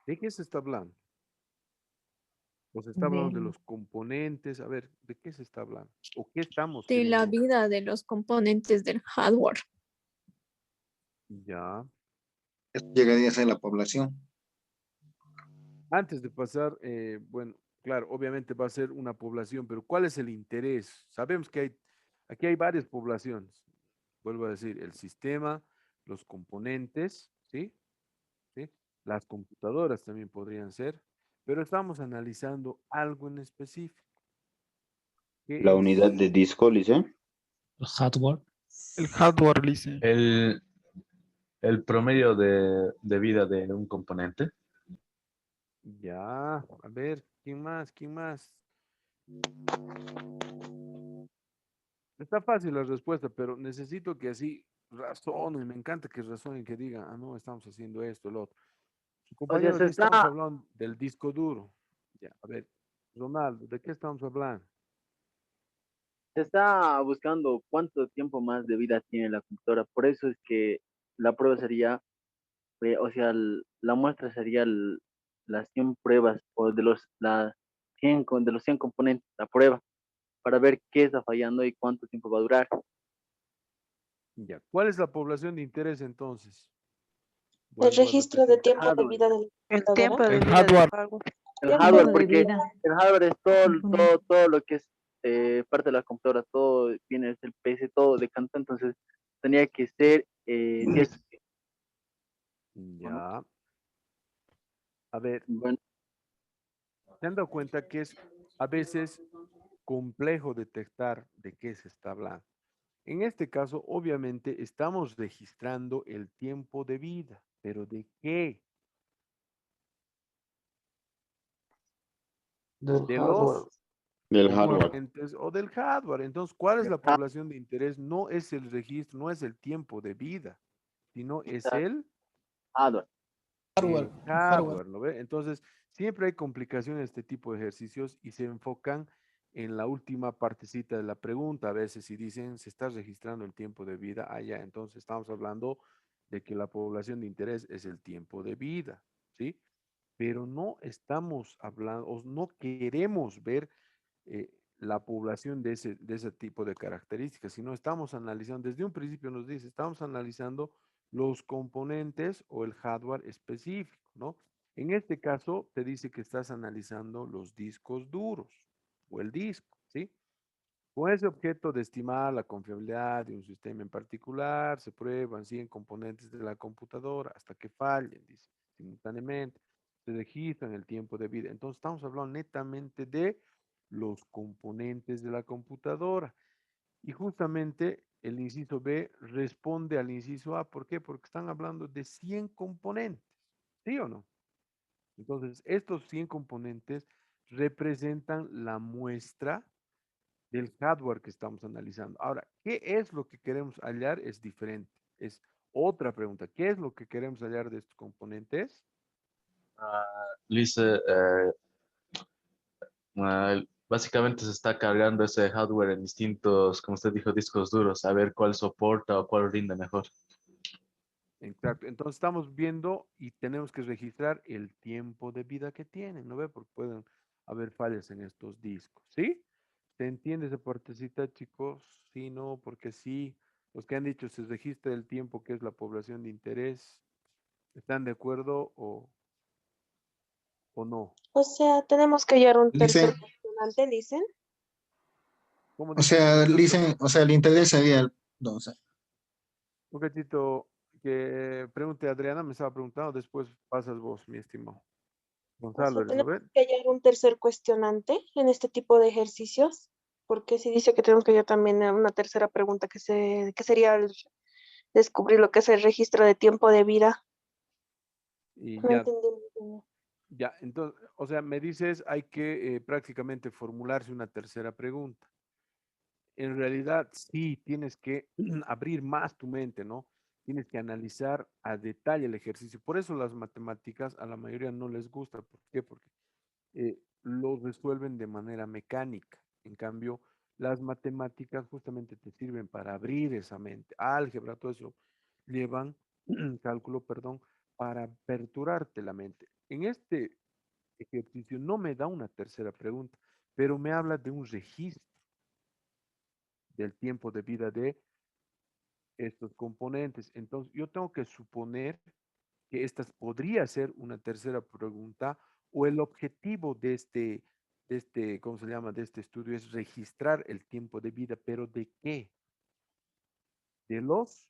Speaker 1: ¿De qué se está hablando? ¿O se está hablando de
Speaker 5: De,
Speaker 1: los componentes? A ver, ¿de qué se está hablando? ¿O qué estamos
Speaker 14: De la
Speaker 1: queriendo?
Speaker 14: vida de los componentes del hardware.
Speaker 1: Ya.
Speaker 8: esto llegaría a ser la población.
Speaker 1: Antes de pasar, bueno, claro, obviamente va a ser una población, pero ¿cuál es el interés? Sabemos que aquí hay varias poblaciones. Vuelvo a decir, el sistema, los componentes, ¿sí? ¿Sí? Las computadoras también podrían ser, pero estamos analizando algo en específico.
Speaker 15: La
Speaker 1: ¿Qué
Speaker 15: unidad
Speaker 1: es?
Speaker 15: de disco, Lice.
Speaker 10: El hardware.
Speaker 12: El hardware, dice.
Speaker 2: El promedio de vida de un componente.
Speaker 1: Ya, a ver, ¿quién más? ¿Quién más? Está fácil la respuesta, pero necesito que así razonen. Me encanta que razonen, que digan, ah, no, estamos haciendo esto, lo otro. Su
Speaker 4: O sea,
Speaker 1: compañero dice, estamos hablando del disco duro. Ya, a ver, Ronaldo, ¿de qué estamos hablando?
Speaker 4: se está buscando cuánto tiempo más de vida tiene la computadora. Por eso es que la prueba sería, o sea, la muestra sería las 100 pruebas o de los 100 componentes, la prueba, para ver qué está fallando y cuánto tiempo va a durar.
Speaker 1: Ya, ¿cuál es la población de interés entonces?
Speaker 3: El
Speaker 1: Vuelvo a
Speaker 3: registro de
Speaker 1: repetir.
Speaker 3: tiempo de vida de la
Speaker 11: El
Speaker 3: computadora.
Speaker 11: tiempo de
Speaker 12: El
Speaker 11: vida del
Speaker 12: hardware.
Speaker 11: hardware.
Speaker 4: El
Speaker 5: tiempo
Speaker 4: hardware,
Speaker 5: de
Speaker 4: porque
Speaker 5: vida.
Speaker 4: el hardware es
Speaker 5: Componente.
Speaker 4: todo lo que es parte de la computadora, todo viene desde el PC, todo de canto, entonces tenía que ser 10.
Speaker 1: Ya, a ver,
Speaker 4: Bueno,
Speaker 1: ¿se han dado cuenta que es a veces complejo detectar de qué se está hablando? En este caso, obviamente, estamos registrando el tiempo de vida, pero ¿de qué?
Speaker 8: Del
Speaker 1: De
Speaker 8: hardware.
Speaker 1: los
Speaker 15: Del hardware.
Speaker 1: componentes o del hardware. Entonces, ¿cuál es la población de interés? No es el registro, no es el tiempo de vida, sino es el
Speaker 4: hardware.
Speaker 1: hardware, ¿lo ve? Entonces, siempre hay complicaciones en este tipo de ejercicios y se enfocan en la última partecita de la pregunta. A veces si dicen, se está registrando el tiempo de vida allá, entonces estamos hablando de que la población de interés es el tiempo de vida, ¿sí? Pero no estamos hablando, o no queremos ver la población de ese tipo de características, sino estamos analizando, desde un principio nos dice, estamos analizando los componentes o el hardware específico, ¿no? En este caso, te dice que estás analizando los discos duros o el disco, ¿sí? Con ese objeto de estimar la confiabilidad de un sistema en particular, se prueban 100 componentes de la computadora hasta que fallen, dice, simultáneamente. Se registran el tiempo de vida. Entonces, estamos hablando netamente de los componentes de la computadora. Y justamente el inciso B responde al inciso A. ¿Por qué? Porque están hablando de 100 componentes. ¿Sí o no? Entonces, estos 100 componentes representan la muestra del hardware que estamos analizando. Ahora, ¿qué es lo que queremos hallar? Es diferente. Es otra pregunta. ¿Qué es lo que queremos hallar de estos componentes?
Speaker 15: Lice, básicamente se está cargando ese hardware en distintos, como usted dijo, discos duros, a ver cuál soporta o cuál rinde mejor.
Speaker 1: Exacto. Entonces estamos viendo y tenemos que registrar el tiempo de vida que tienen, ¿no ve? Porque pueden haber fallas en estos discos, ¿sí? ¿Se entiende esa partecita, chicos? Sí, no, porque sí. Los que han dicho se registra el tiempo que es la población de interés, ¿están de acuerdo o no?
Speaker 3: O sea, tenemos que hallar un tercer
Speaker 8: Dice,
Speaker 3: cuestionante, dicen.
Speaker 1: ¿Cómo
Speaker 8: o
Speaker 1: dice?
Speaker 8: sea, dicen, o sea, el interés sería el 12.
Speaker 1: Un gatito que pregunte a Adriana, me estaba preguntando, después pasas vos, mi estimado.
Speaker 3: O
Speaker 1: Gonzalo,
Speaker 3: sea,
Speaker 1: ¿eres, no
Speaker 3: tenemos
Speaker 1: ve?
Speaker 3: que hallar un tercer cuestionante en este tipo de ejercicios, porque si dice que tenemos que hallar también una tercera pregunta que sería descubrir lo que es el registro de tiempo de vida.
Speaker 1: Y
Speaker 3: No
Speaker 1: ya,
Speaker 3: entendí muy bien.
Speaker 1: ya, entonces, o sea, me dices, hay que prácticamente formularse una tercera pregunta. En realidad, sí, tienes que abrir más tu mente, ¿no? Tienes que analizar a detalle el ejercicio. Por eso las matemáticas a la mayoría no les gusta. ¿Por qué? Porque lo resuelven de manera mecánica. En cambio, las matemáticas justamente te sirven para abrir esa mente. Álgebra, todo eso llevan, cálculo, perdón, para aperturarte la mente. En este ejercicio no me da una tercera pregunta, pero me habla de un registro del tiempo de vida de estos componentes. Entonces, yo tengo que suponer que esta podría ser una tercera pregunta o el objetivo ¿cómo se llama? De este estudio es registrar el tiempo de vida, pero ¿de qué? De los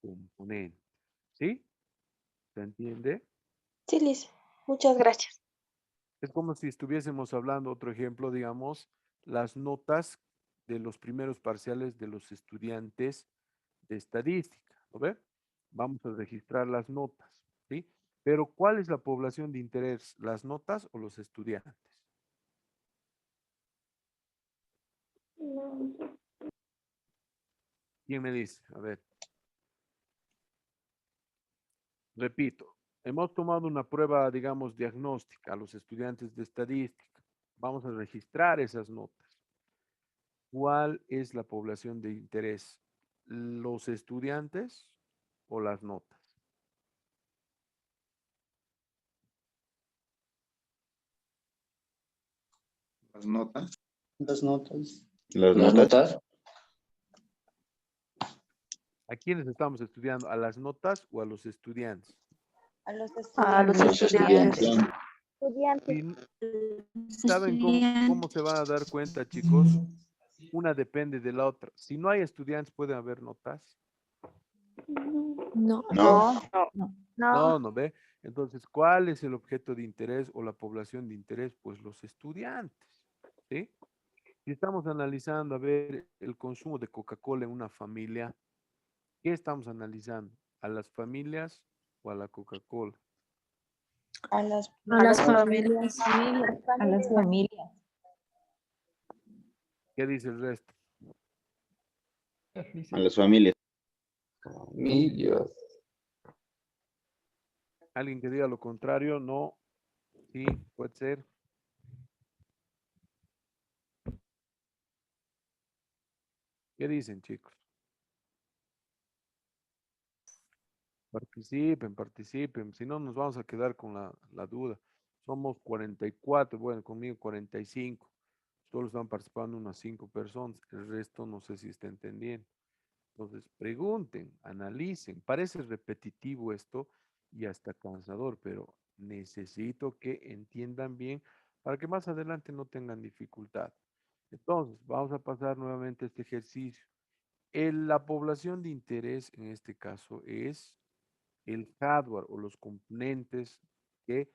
Speaker 1: componentes. ¿Sí? ¿Se entiende?
Speaker 3: Sí, Liz, muchas gracias.
Speaker 1: Es como si estuviésemos hablando, otro ejemplo, digamos, las notas de los primeros parciales de los estudiantes de estadística, ¿no ve? Vamos a registrar las notas, ¿sí? Pero ¿cuál es la población de interés? ¿Las notas o los estudiantes? ¿Quién me dice? A ver. Repito, hemos tomado una prueba, digamos, diagnóstica a los estudiantes de estadística. Vamos a registrar esas notas. ¿Cuál es la población de interés? ¿Los estudiantes o las notas?
Speaker 8: Las notas.
Speaker 16: Las notas.
Speaker 15: Las
Speaker 16: Las
Speaker 15: notas.
Speaker 16: notas.
Speaker 1: ¿A quiénes estamos estudiando? ¿A las notas o a los estudiantes?
Speaker 9: A los
Speaker 11: A los
Speaker 9: estudiantes.
Speaker 11: estudiantes.
Speaker 1: ¿Saben cómo se van a dar cuenta, chicos? Una depende de la otra. Si no hay estudiantes, ¿pueden haber notas?
Speaker 14: No.
Speaker 11: No.
Speaker 1: No, no ve. Entonces, ¿cuál es el objeto de interés o la población de interés? Pues los estudiantes, ¿sí? Si estamos analizando, a ver, el consumo de Coca-Cola en una familia, ¿qué estamos analizando? ¿A las familias o a la Coca-Cola?
Speaker 9: A las
Speaker 14: A las familias.
Speaker 5: A las familias.
Speaker 1: ¿Qué dice el resto?
Speaker 16: A las familias.
Speaker 17: Familias.
Speaker 1: Alguien que diga lo contrario, no. Sí, puede ser. ¿Qué dicen, chicos? Participen, participen. Si no, nos vamos a quedar con la duda. Somos 44, bueno, conmigo 45. Solo están participando unas 5 personas. El resto no sé si está entendiendo. Entonces, pregunten, analicen. Parece repetitivo esto y hasta cansador, pero necesito que entiendan bien para que más adelante no tengan dificultad. Entonces, vamos a pasar nuevamente a este ejercicio. La población de interés en este caso es el hardware o los componentes que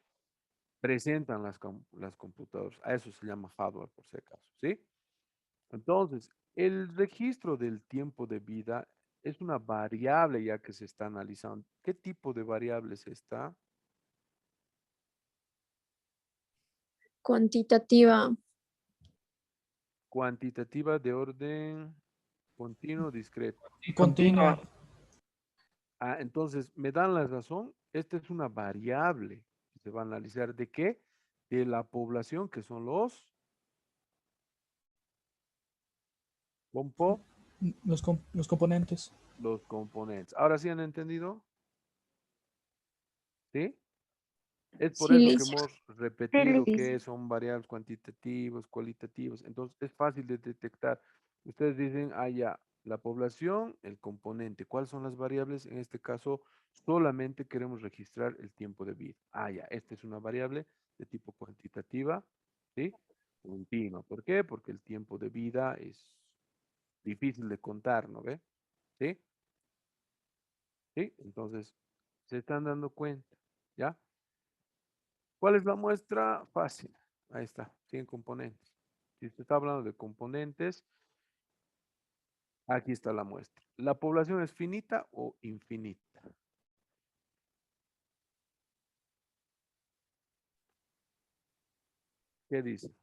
Speaker 1: presentan las computadoras. A eso se llama hardware por si acaso, ¿sí? Entonces, el registro del tiempo de vida es una variable ya que se está analizando. ¿Qué tipo de variables está?
Speaker 14: Cuantitativa.
Speaker 1: Cuantitativa de orden continuo, discreto.
Speaker 10: Continua.
Speaker 1: Ah, entonces, ¿me dan la razón? Esta es una variable que se va a analizar. ¿De qué? De la población, que son los
Speaker 10: Los componentes.
Speaker 1: los componentes. ¿Ahora sí han entendido? ¿Sí? Es por
Speaker 14: Sí,
Speaker 1: eso que
Speaker 14: listo.
Speaker 1: hemos repetido
Speaker 9: listo.
Speaker 1: que son variables cuantitativas, cualitativas. Entonces, es fácil de detectar. Ustedes dicen, ah, ya, la población, el componente. ¿Cuáles son las variables? En este caso, solamente queremos registrar el tiempo de vida. Ah, ya, esta es una variable de tipo cuantitativa, ¿sí? Continua. ¿Por qué? Porque el tiempo de vida es difícil de contar, ¿no ve? ¿Sí? ¿Sí? Entonces, se están dando cuenta, ¿ya? ¿Cuál es la muestra? Fácil. Ahí está, 100 componentes. Si usted está hablando de componentes, aquí está la muestra. ¿La población es finita o infinita? ¿Qué dice?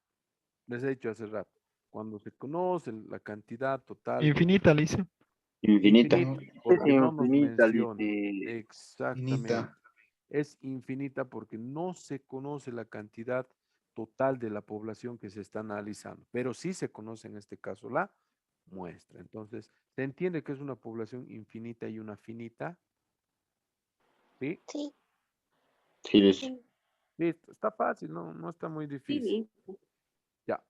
Speaker 1: Les he dicho hace rato. Cuando se conoce la cantidad total.
Speaker 12: Infinita, Alicia.
Speaker 8: Infinita.
Speaker 1: Porque
Speaker 4: Es
Speaker 1: no nos
Speaker 4: infinita,
Speaker 1: menciona.
Speaker 4: dice.
Speaker 1: Exactamente. Es infinita porque no se conoce la cantidad total de la población que se está analizando, pero sí se conoce en este caso la muestra. Entonces, ¿se entiende que es una población infinita y una finita? ¿Sí?
Speaker 3: Sí.
Speaker 8: Sí, listo.
Speaker 1: Listo, está fácil, no está muy difícil.
Speaker 9: Sí,
Speaker 1: Ya.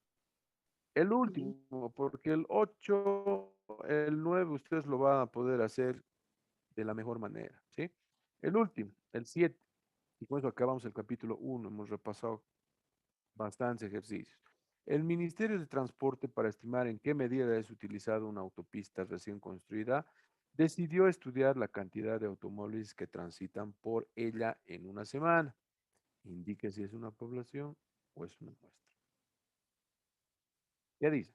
Speaker 1: El último, porque el 8, el 9, ustedes lo van a poder hacer de la mejor manera, ¿sí? El último, el 7. Y con eso acabamos el capítulo 1. Hemos repasado bastantes ejercicios. El Ministerio de Transporte, para estimar en qué medida es utilizada una autopista recién construida, decidió estudiar la cantidad de automóviles que transitan por ella en una semana. Indique si es una población o es una muestra. ¿Qué dice?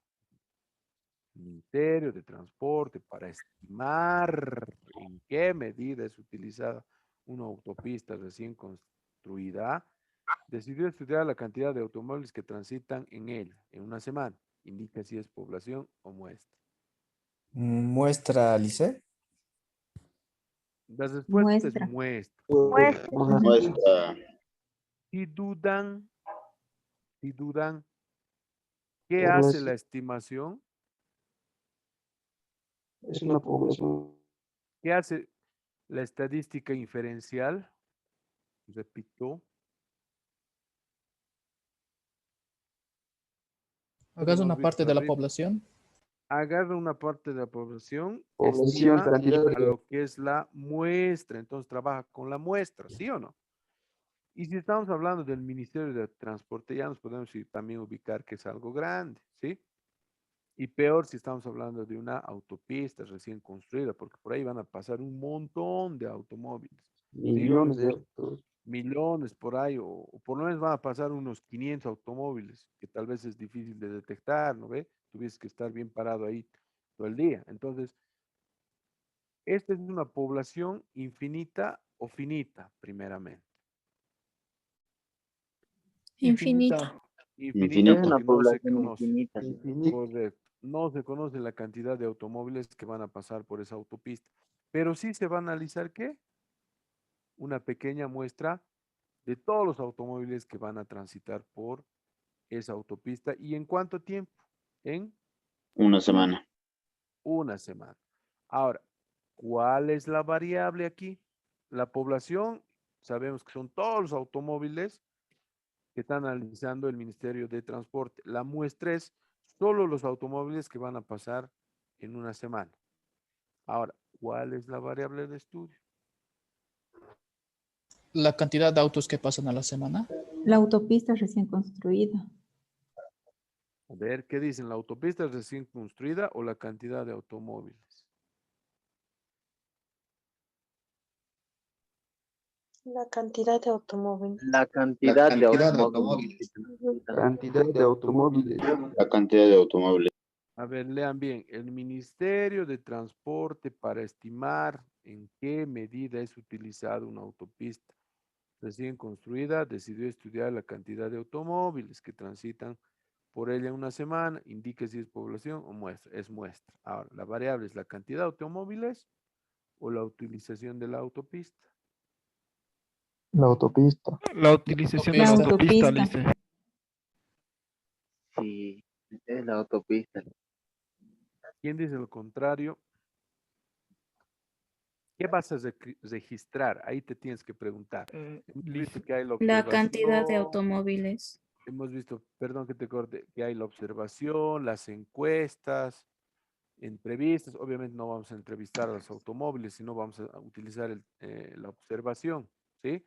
Speaker 1: Ministerio de Transporte, para estimar en qué medida es utilizada una autopista recién construida, decidió estudiar la cantidad de automóviles que transitan en ella en una semana. Indica si es población o muestra.
Speaker 18: Muestra, Lice.
Speaker 1: Las respuestas es
Speaker 5: Muestra.
Speaker 1: muestra.
Speaker 8: Muestra.
Speaker 1: Si dudan, ¿qué hace la estimación?
Speaker 17: Es una población.
Speaker 1: ¿Qué hace la estadística inferencial? Repito.
Speaker 10: ¿Acaso una
Speaker 1: Hemos
Speaker 10: parte
Speaker 1: visto
Speaker 10: de la
Speaker 1: arriba.
Speaker 10: población?
Speaker 1: Agarra una parte de la población,
Speaker 17: Población,
Speaker 1: estima
Speaker 17: cantidad
Speaker 1: a lo que es la muestra, entonces trabaja con la muestra, ¿sí o no? Y si estamos hablando del Ministerio de Transporte, ya nos podemos también ubicar que es algo grande, ¿sí? Y peor si estamos hablando de una autopista recién construida, porque por ahí van a pasar un montón de automóviles, ¿sí?
Speaker 17: Millones de autos.
Speaker 1: Millones por ahí, o por lo menos van a pasar unos 500 automóviles, que tal vez es difícil de detectar, ¿no ve? Tuvieses que estar bien parado ahí todo el día. Entonces, esta es una población infinita o finita, primeramente.
Speaker 14: Infinita.
Speaker 1: Infinita
Speaker 4: Es una
Speaker 1: porque no se
Speaker 4: población
Speaker 1: conoce.
Speaker 4: infinita.
Speaker 1: Correcto. No se conoce la cantidad de automóviles que van a pasar por esa autopista. Pero sí se va a analizar, ¿qué? Una pequeña muestra de todos los automóviles que van a transitar por esa autopista. ¿Y en cuánto tiempo? En
Speaker 8: Una semana.
Speaker 1: una semana. Ahora, ¿cuál es la variable aquí? La población, sabemos que son todos los automóviles que está analizando el Ministerio de Transporte. La muestra es solo los automóviles que van a pasar en una semana. Ahora, ¿cuál es la variable de estudio?
Speaker 10: La cantidad de autos que pasan a la semana.
Speaker 5: La autopista recién construida.
Speaker 1: A ver, ¿qué dicen? ¿La autopista es recién construida o la cantidad de automóviles?
Speaker 3: La cantidad de automóviles.
Speaker 4: La
Speaker 17: La
Speaker 4: cantidad de
Speaker 17: cantidad de
Speaker 4: automóviles.
Speaker 3: Ujú.
Speaker 17: Cantidad de automóviles.
Speaker 8: La cantidad de automóviles.
Speaker 1: A ver, lean bien. El Ministerio de Transporte para estimar en qué medida es utilizada una autopista recién construida decidió estudiar la cantidad de automóviles que transitan por ella en una semana, indique si es población o muestra, es muestra. Ahora, la variable es la cantidad de automóviles o la utilización de la autopista.
Speaker 17: La autopista.
Speaker 12: La utilización de la
Speaker 5: La
Speaker 12: autopista,
Speaker 5: autopista.
Speaker 12: Lice.
Speaker 4: Sí, es la autopista.
Speaker 1: ¿Quién dice lo contrario? ¿Qué vas a registrar? Ahí te tienes que preguntar. Hemos visto que hay la
Speaker 13: La cantidad de
Speaker 1: observación,
Speaker 13: automóviles.
Speaker 1: hemos visto, perdón que te corte, que hay la observación, las encuestas, entrevistas. Obviamente no vamos a entrevistar a los automóviles, sino vamos a utilizar la observación, ¿sí?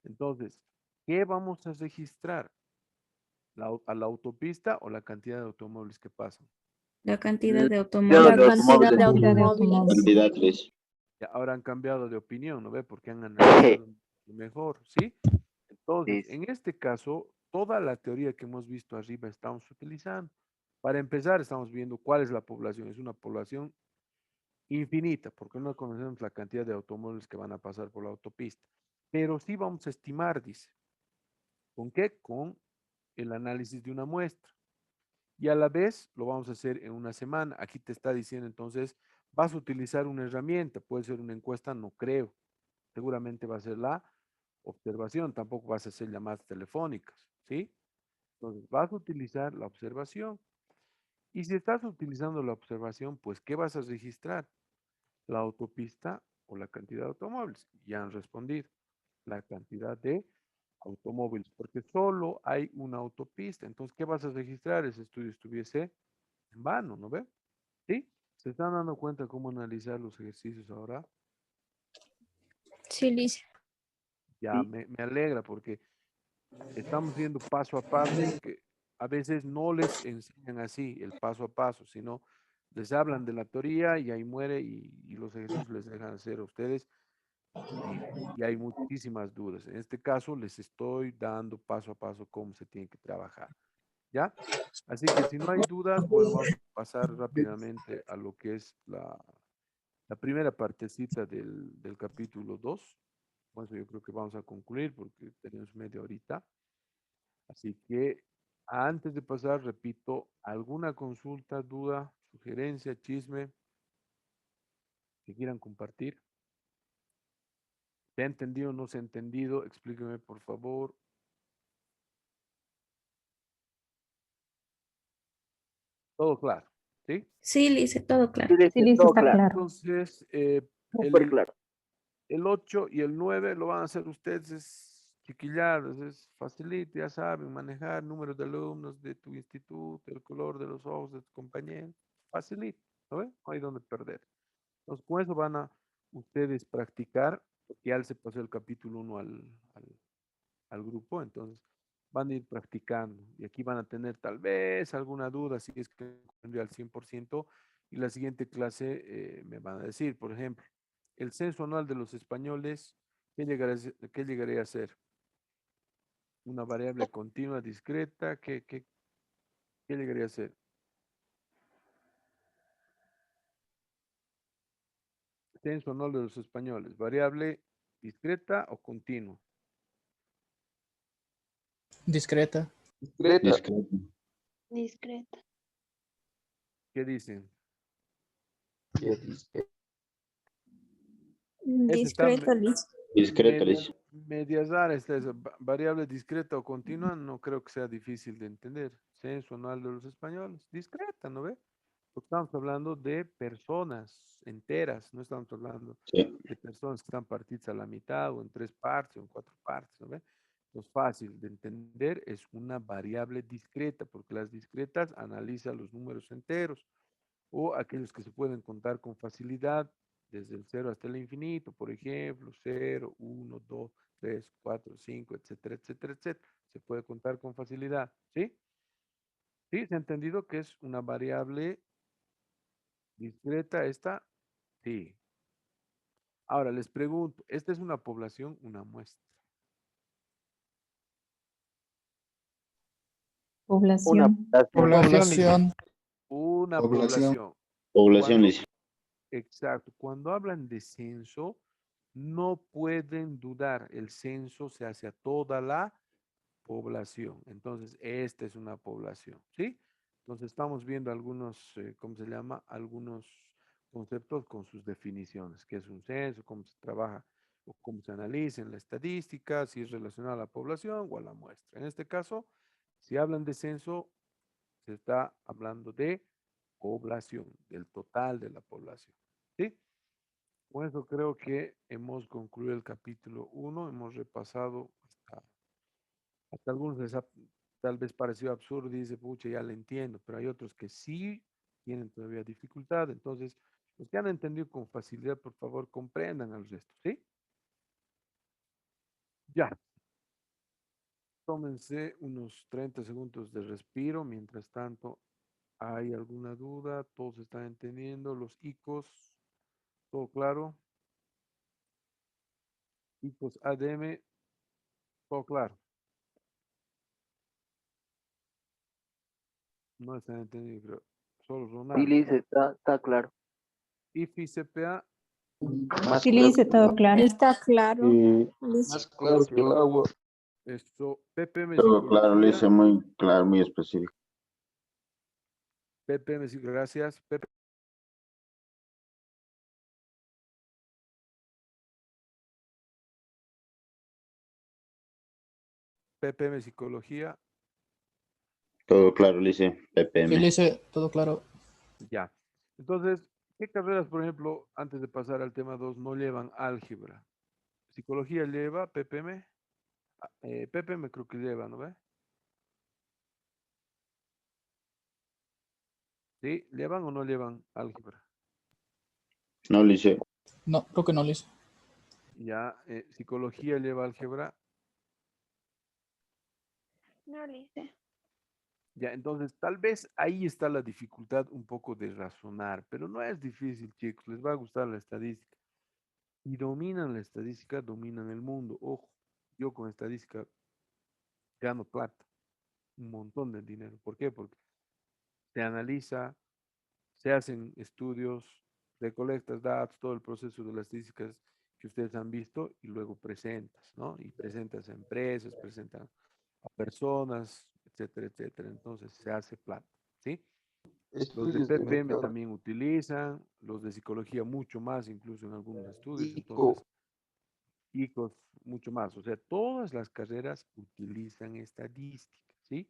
Speaker 1: Entonces, ¿qué vamos a registrar? ¿A la autopista o la cantidad de automóviles que pasan?
Speaker 13: La cantidad de
Speaker 11: La
Speaker 13: automóviles.
Speaker 11: cantidad de
Speaker 5: Cantidad de
Speaker 11: automóviles.
Speaker 8: Cantidad, Liz.
Speaker 1: Ya, ahora han cambiado de opinión, ¿no ve? Porque han analizado mejor, ¿sí? Entonces,
Speaker 4: Sí,
Speaker 1: en este caso, toda la teoría que hemos visto arriba estamos utilizando. Para empezar, estamos viendo cuál es la población. Es una población infinita, porque no conocemos la cantidad de automóviles que van a pasar por la autopista. Pero sí vamos a estimar, dice. ¿Con qué? Con el análisis de una muestra. Y a la vez lo vamos a hacer en una semana. Aquí te está diciendo entonces, vas a utilizar una herramienta, puede ser una encuesta, no creo. Seguramente va a ser la observación, tampoco vas a hacer llamadas telefónicas, ¿sí? Entonces vas a utilizar la observación. Y si estás utilizando la observación, pues ¿qué vas a registrar? ¿La autopista o la cantidad de automóviles? Ya han respondido, la cantidad de automóviles, porque solo hay una autopista. Entonces, ¿qué vas a registrar? Ese estudio estuviese en vano, ¿no ve? ¿Sí? ¿Se están dando cuenta cómo analizar los ejercicios ahora?
Speaker 14: Sí, Lice.
Speaker 1: Ya me alegra porque estamos viendo paso a paso, porque a veces no les enseñan así el paso a paso, sino les hablan de la teoría y ahí muere y los ejercicios les dejan hacer a ustedes y hay muchísimas dudas. En este caso les estoy dando paso a paso cómo se tiene que trabajar. ¿Ya? Así que si no hay dudas, bueno, vamos a pasar rápidamente a lo que es la primera partecita del capítulo 2. Con eso yo creo que vamos a concluir porque tenemos media horita. Así que antes de pasar, repito, ¿alguna consulta, duda, sugerencia, chisme que quieran compartir? ¿Se ha entendido o no se ha entendido? Explíqueme, por favor. Todo claro, ¿sí?
Speaker 13: Sí, Lice, todo claro.
Speaker 5: Sí, Lice,
Speaker 4: todo
Speaker 5: está
Speaker 4: claro.
Speaker 5: claro.
Speaker 1: Entonces,
Speaker 4: Súper claro.
Speaker 1: el 8 y el 9 lo van a hacer ustedes, es chiquilladas, es facilito, ya saben, manejar números de alumnos de tu instituto, el color de los ojos de tu compañero, facilito, ¿no ven? No hay donde perder. Entonces, con eso van a ustedes practicar, porque ya se pasó el capítulo 1 al grupo, entonces van a ir practicando y aquí van a tener tal vez alguna duda, si es que no al 100%, y la siguiente clase me van a decir, por ejemplo, el censo anual de los españoles, ¿qué llegaría a ser? Una variable continua, discreta, ¿qué llegaría a ser? Censo anual de los españoles, variable discreta o continua.
Speaker 10: Discreta.
Speaker 17: Discreta.
Speaker 8: Discreto.
Speaker 3: Discreta.
Speaker 1: ¿Qué dicen?
Speaker 17: Ya dije.
Speaker 1: Ese está
Speaker 14: Discreta, Liz.
Speaker 8: Discreto, Liz.
Speaker 1: media rara esta es variable discreta o continua, no creo que sea difícil de entender. Censo anual de los españoles, discreta, ¿no ve? Porque estamos hablando de personas enteras, no estamos hablando
Speaker 8: Sí.
Speaker 1: de personas que están partidas a la mitad o en 3 partes o en 4 partes, ¿no ve? Entonces, fácil de entender, es una variable discreta, porque las discretas analizan los números enteros o aquellos que se pueden contar con facilidad, desde el 0 hasta el infinito, por ejemplo, 0, 1, 2, 3, 4, 5, etcétera, etcétera, etcétera. Se puede contar con facilidad, ¿sí? ¿Sí? ¿Se ha entendido que es una variable discreta esta? Sí. Ahora les pregunto, ¿esta es una población, una muestra?
Speaker 5: Población.
Speaker 10: Población.
Speaker 1: Una
Speaker 17: Población.
Speaker 1: población.
Speaker 8: Población,
Speaker 1: Cuando-
Speaker 8: Liz.
Speaker 1: Exacto. Cuando hablan de censo, no pueden dudar. El censo se hace a toda la población. Entonces, esta es una población, ¿sí? Entonces, estamos viendo algunos, ¿cómo se llama? Algunos conceptos con sus definiciones. ¿Qué es un censo? ¿Cómo se trabaja? O cómo se analiza en la estadística, si es relacionada a la población o a la muestra. En este caso, si hablan de censo, se está hablando de población, del total de la población, ¿sí? Con eso creo que hemos concluido el capítulo 1, hemos repasado hasta algunos les ha tal vez parecido absurdo y dice, pucha, ya le entiendo, pero hay otros que sí tienen todavía dificultad, entonces los que han entendido con facilidad, por favor, comprendan al resto, ¿sí? Ya. Tómense unos 30 segundos de respiro, mientras tanto, ¿hay alguna duda? ¿Todos están entendiendo? ¿Los ICOs? ¿Todo claro? ICOs ADM, todo claro. No están entendiendo, creo. Solo
Speaker 4: Sí,
Speaker 1: Ronaldo.
Speaker 4: Liz, está claro.
Speaker 1: IFI CPA,
Speaker 17: Más
Speaker 5: Sí,
Speaker 17: claro
Speaker 5: Liz,
Speaker 17: que
Speaker 5: todo claro.
Speaker 14: Está claro, Liz.
Speaker 17: más claro que el agua.
Speaker 1: esto, PPM
Speaker 8: Todo claro, Liz,
Speaker 1: Psicología,
Speaker 8: muy claro, muy específico.
Speaker 1: PPM gracias. PPM Psicología,
Speaker 8: Todo claro, Liz,
Speaker 10: Sí,
Speaker 8: PPM.
Speaker 10: Liz, todo claro.
Speaker 1: ya. Entonces, ¿qué carreras, por ejemplo, antes de pasar al tema 2, no llevan álgebra? Psicología lleva, PPM. PPM creo que lleva, ¿no ve? ¿Sí? ¿Llevan o no llevan álgebra?
Speaker 8: No, Liz.
Speaker 10: No, creo que no, Liz.
Speaker 1: Ya, psicología lleva álgebra.
Speaker 9: No, Liz.
Speaker 1: Ya, entonces tal vez ahí está la dificultad un poco de razonar, pero no es difícil, chicos, les va a gustar la estadística. Y dominan la estadística, dominan el mundo. Ojo, yo con estadística gano plata, un montón de dinero. ¿Por qué? Porque se analiza, se hacen estudios, recolectas datos, todo el proceso de las estadísticas que ustedes han visto y luego presentas, ¿no? Y presentas a empresas, presentan a personas, etcétera, etcétera. Entonces se hace plata, ¿sí? Los de
Speaker 17: Estudios de
Speaker 1: PPM
Speaker 17: mercado.
Speaker 1: también utilizan, los de psicología mucho más, incluso en algunos estudios.
Speaker 17: ICO.
Speaker 1: Entonces, ICOS mucho más. O sea, todas las carreras utilizan estadística, ¿sí?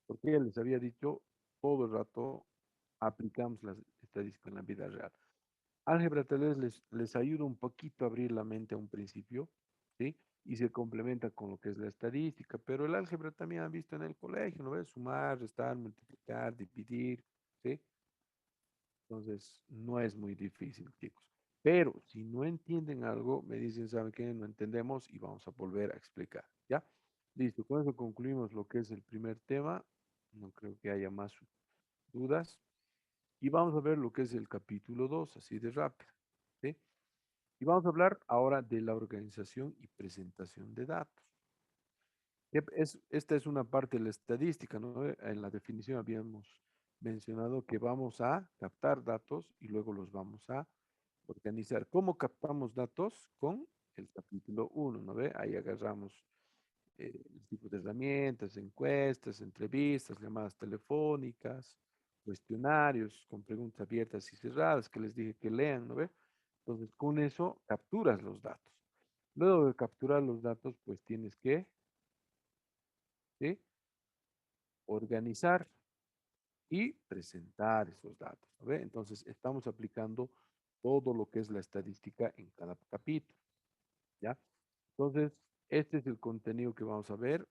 Speaker 1: Porque ya les había dicho, todo el rato aplicamos las estadísticas en la vida real. Álgebra tal vez les ayuda un poquito a abrir la mente a un principio, ¿sí? Y se complementa con lo que es la estadística, pero el álgebra también han visto en el colegio, ¿no ves? Sumar, restar, multiplicar, dividir, ¿sí? Entonces, no es muy difícil, chicos. Pero si no entienden algo, me dicen, ¿saben qué? No entendemos y vamos a volver a explicar, ¿ya? Listo, con eso concluimos lo que es el primer tema. No creo que haya más dudas. Y vamos a ver lo que es el capítulo 2, así de rápido, ¿sí? Y vamos a hablar ahora de la organización y presentación de datos. Esta es una parte de la estadística, ¿no? En la definición habíamos mencionado que vamos a captar datos y luego los vamos a organizar. ¿Cómo captamos datos? Con el capítulo 1, ¿no ve? Ahí agarramos tipos de herramientas, encuestas, entrevistas, llamadas telefónicas, cuestionarios con preguntas abiertas y cerradas que les dije que lean, ¿no ve? Entonces, con eso capturas los datos. Luego de capturar los datos, pues tienes que, ¿sí?, organizar y presentar esos datos, ¿no ve? Entonces, estamos aplicando todo lo que es la estadística en cada capítulo, ¿ya? Entonces, este es el contenido que vamos a ver,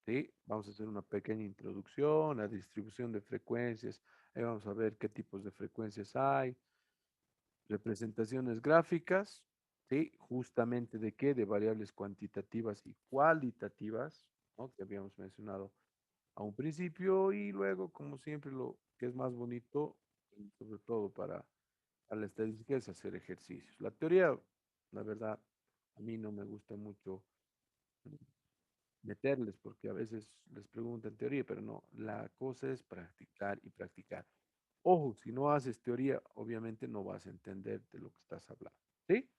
Speaker 1: ¿sí? Vamos a hacer una pequeña introducción, la distribución de frecuencias, ahí vamos a ver qué tipos de frecuencias hay, representaciones gráficas, ¿sí? Justamente de qué, de variables cuantitativas y cualitativas, ¿no?, que habíamos mencionado a un principio, y luego, como siempre, lo que es más bonito, y sobre todo para la estadística, es hacer ejercicios. La teoría, la verdad, a mí no me gusta mucho meterles, porque a veces les preguntan teoría, pero no, la cosa es practicar y practicar. Ojo, si no haces teoría, obviamente no vas a entender de lo que estás hablando, ¿sí?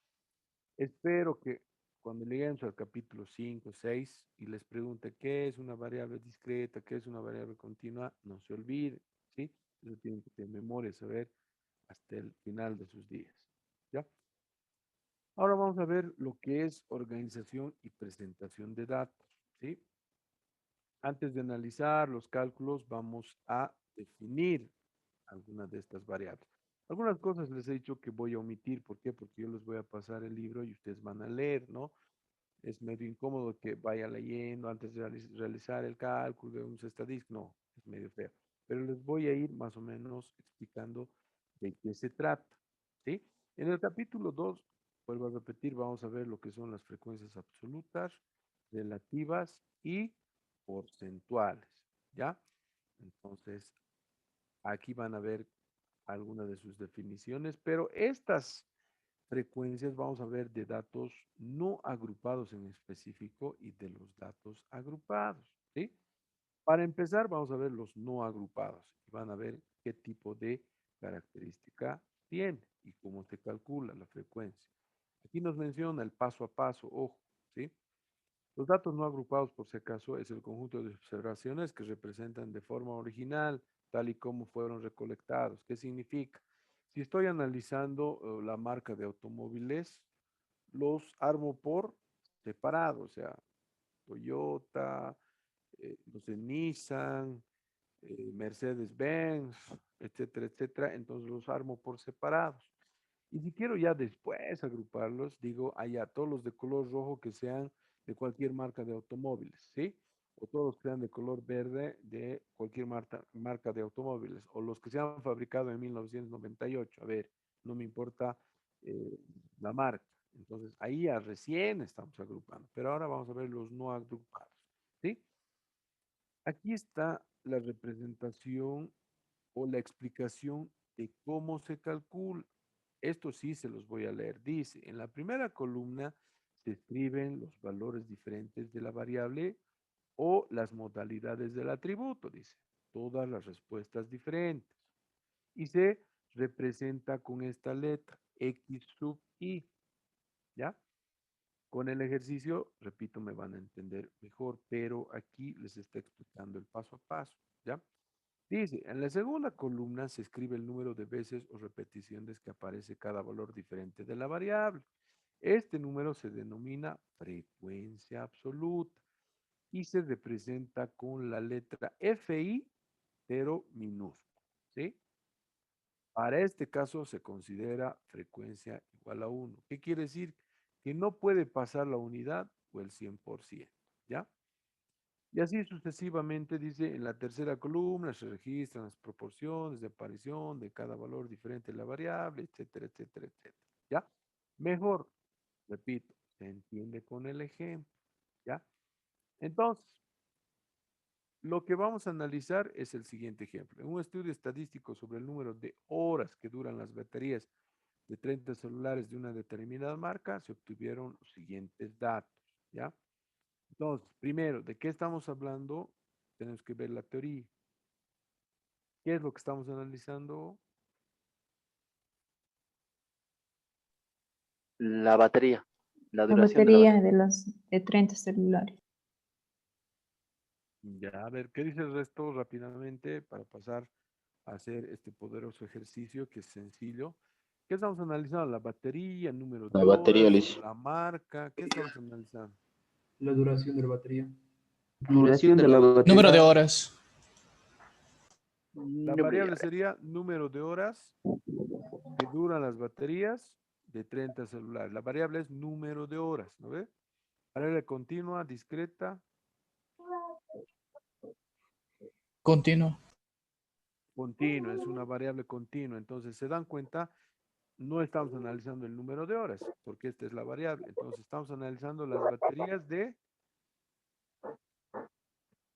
Speaker 1: Espero que cuando lleguen al capítulo 5, 6 y les pregunte qué es una variable discreta, qué es una variable continua, no se olviden, ¿sí? Eso tienen que tener memoria, saber hasta el final de sus días, ¿ya? Ahora vamos a ver lo que es organización y presentación de datos, ¿sí? Antes de analizar los cálculos, vamos a definir algunas de estas variables. Algunas cosas les he dicho que voy a omitir. ¿Por qué? Porque yo les voy a pasar el libro y ustedes van a leer, ¿no? Es medio incómodo que vaya leyendo antes de realizar el cálculo de un estadístico. No, es medio feo. Pero les voy a ir más o menos explicando de qué se trata, ¿sí? En el capítulo 2, vuelvo a repetir, vamos a ver lo que son las frecuencias absolutas, relativas y porcentuales, ¿ya? Entonces, aquí van a ver algunas de sus definiciones, pero estas frecuencias vamos a ver de datos no agrupados en específico y de los datos agrupados, ¿sí? Para empezar, vamos a ver los no agrupados y van a ver qué tipo de característica tiene y cómo se calcula la frecuencia. Aquí nos menciona el paso a paso, ojo, ¿sí? Los datos no agrupados, por si acaso, es el conjunto de observaciones que representan de forma original, tal y como fueron recolectados. ¿Qué significa? Si estoy analizando la marca de automóviles, los armo por separado, o sea, Toyota, no sé, Nissan, Mercedes-Benz, etcétera, etcétera. Entonces los armo por separados. Y si quiero ya después agruparlos, digo, allá todos los de color rojo que sean de cualquier marca de automóviles, ¿sí? O todos que sean de color verde de cualquier marca de automóviles, o los que se han fabricado en 1998. A ver, no me importa la marca. Entonces, ahí ya recién estamos agrupando. Pero ahora vamos a ver los no agrupados, ¿sí? Aquí está la representación o la explicación de cómo se calcula. Esto sí se los voy a leer. Dice, en la primera columna se escriben los valores diferentes de la variable o las modalidades del atributo, dice. Todas las respuestas diferentes. Y se representa con esta letra, X sub I, ¿ya? Con el ejercicio, repito, me van a entender mejor, pero aquí les está explicando el paso a paso, ¿ya? Dice, en la segunda columna se escribe el número de veces o repeticiones que aparece cada valor diferente de la variable. Este número se denomina frecuencia absoluta y se representa con la letra FI, pero minúscula, ¿sí? Para este caso se considera frecuencia igual a 1. ¿Qué quiere decir? Que no puede pasar la unidad o el 100%, ¿ya? Y así sucesivamente, dice, en la tercera columna se registran las proporciones de aparición de cada valor diferente de la variable, etcétera, etcétera, etcétera. ¿Ya? Mejor, repito, se entiende con el ejemplo. ¿Ya? Entonces, lo que vamos a analizar es el siguiente ejemplo. En un estudio estadístico sobre el número de horas que duran las baterías de 30 celulares de una determinada marca, se obtuvieron los siguientes datos. ¿Ya? Entonces, primero, ¿de qué estamos hablando? Tenemos que ver la teoría. ¿Qué es lo que estamos analizando?
Speaker 4: La batería, la
Speaker 5: La
Speaker 4: duración de la
Speaker 5: batería
Speaker 4: batería.
Speaker 5: de 30 celulares.
Speaker 1: Ya, a ver, ¿qué dice el resto rápidamente para pasar a hacer este poderoso ejercicio que es sencillo? ¿Qué estamos analizando? La batería, el número
Speaker 8: La
Speaker 1: de
Speaker 8: batería,
Speaker 1: horas,
Speaker 8: Lice.
Speaker 1: la marca, ¿qué estamos analizando?
Speaker 7: La duración de la batería.
Speaker 17: Duración de la
Speaker 10: Número de
Speaker 17: batería.
Speaker 10: horas.
Speaker 1: La variable sería número de horas que duran las baterías de 30 celulares. La variable es número de horas, ¿no ve? Variable continua, discreta,
Speaker 10: Continuo.
Speaker 1: continua, es una variable continua. Entonces, se dan cuenta, no estamos analizando el número de horas, porque esta es la variable. Entonces, estamos analizando las baterías de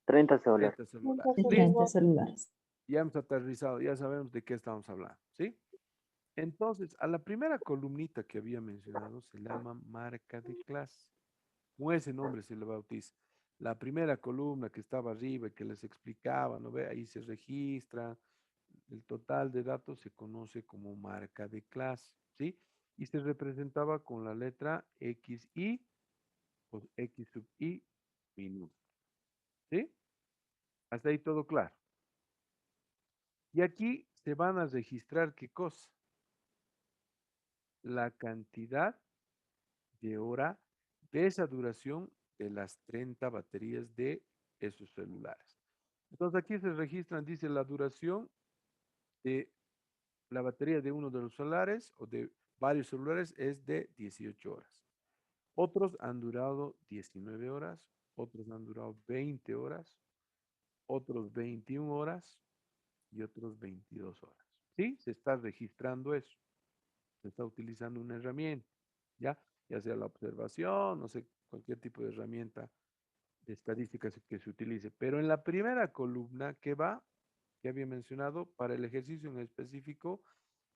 Speaker 4: 30 celulares.
Speaker 1: 30 celulares.
Speaker 5: De
Speaker 1: ¿Listo?
Speaker 5: 30 celulares.
Speaker 1: Ya hemos aterrizado, ya sabemos de qué estamos hablando, ¿sí? Entonces, a la primera columnita que había mencionado se llama marca de clase. Con ese nombre se le bautiza. La primera columna que estaba arriba y que les explicaba, ¿no ve? Ahí se registra. El total de datos se conoce como marca de clase, ¿sí? Y se representaba con la letra XI o X sub I minúscula, ¿sí? Hasta ahí todo claro. Y aquí se van a registrar, ¿qué cosa? La cantidad de hora de esa duración de las 30 baterías de esos celulares. Entonces aquí se registran, dice la duración de la batería de uno de los celulares o de varios celulares es de 18 horas. Otros han durado 19 horas, otros han durado 20 horas, otros 21 horas y otros 22 horas. ¿Sí? Se está registrando eso. Se está utilizando una herramienta, ¿ya? Ya sea la observación, no sé, cualquier tipo de herramienta de estadísticas que se utilice. Pero en la primera columna que va, que había mencionado, para el ejercicio en específico,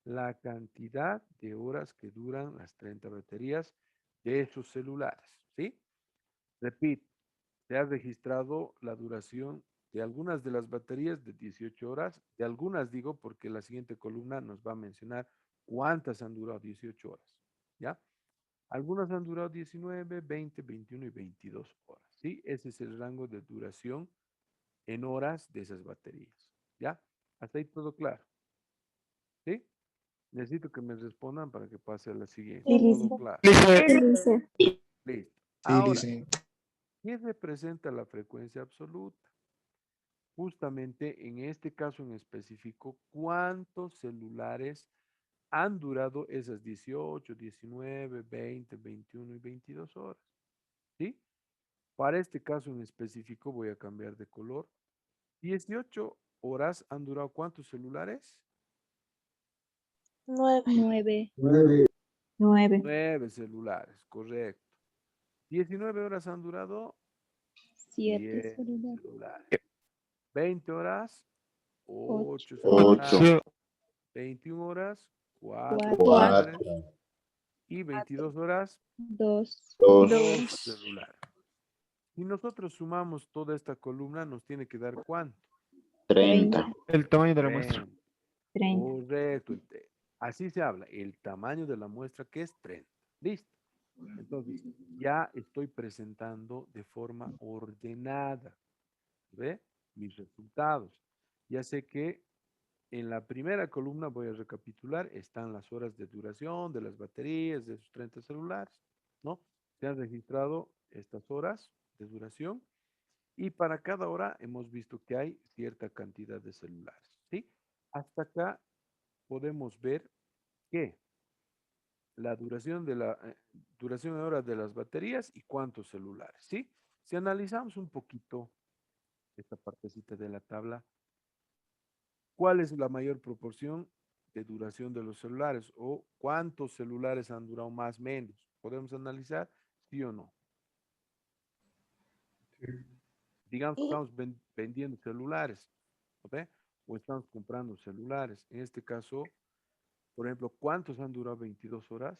Speaker 1: la cantidad de horas que duran las 30 baterías de esos celulares, ¿sí? Repito, se ha registrado la duración de algunas de las baterías de 18 horas, de algunas digo porque la siguiente columna nos va a mencionar cuántas han durado 18 horas, ¿ya? Algunas han durado 19, 20, 21 y 22 horas, ¿sí? Ese es el rango de duración en horas de esas baterías, ¿ya? Hasta ahí todo claro, ¿sí? Necesito que me respondan para que pase a la siguiente.
Speaker 5: Sí,
Speaker 1: Todo
Speaker 5: listo.
Speaker 1: claro.
Speaker 14: Lice.
Speaker 1: Listo.
Speaker 18: Sí,
Speaker 1: Ahora,
Speaker 18: Lice.
Speaker 1: ¿qué representa la frecuencia absoluta? Justamente en este caso en específico, ¿cuántos celulares han durado esas 18, 19, 20, 21 y 22 horas? ¿Sí? Para este caso en específico voy a cambiar de color. 18 horas han durado ¿cuántos celulares?
Speaker 3: 9.
Speaker 13: 9.
Speaker 5: 9.
Speaker 1: 9 celulares, correcto. 19 horas han durado
Speaker 13: 7
Speaker 1: 10
Speaker 13: celulares.
Speaker 1: celulares. 20 horas, 8
Speaker 8: 8.
Speaker 1: celulares. 21 horas, 4 celulares.
Speaker 8: 4.
Speaker 1: Y 22 horas,
Speaker 13: 2.
Speaker 8: 2.
Speaker 1: 2 celulares. Si nosotros sumamos toda esta columna, nos tiene que dar ¿cuánto?
Speaker 8: 30.
Speaker 12: El tamaño de la muestra.
Speaker 1: 30. Correcto. Así se habla. El tamaño de la muestra que es 30. Listo. Entonces, ya estoy presentando de forma ordenada. ¿Ve? Mis resultados. Ya sé que en la primera columna, voy a recapitular, están las horas de duración de las baterías de esos 30 celulares, ¿no? Se han registrado estas horas de duración y para cada hora hemos visto que hay cierta cantidad de celulares, ¿sí? Hasta acá podemos ver que la duración de la duración de horas de las baterías y cuántos celulares, ¿sí? Si analizamos un poquito esta partecita de la tabla, ¿cuál es la mayor proporción de duración de los celulares o cuántos celulares han durado más o menos? ¿Podemos analizar sí o no? Digamos que estamos vendiendo celulares, ¿ok? O estamos comprando celulares. En este caso, por ejemplo, ¿cuántos han durado 22 horas?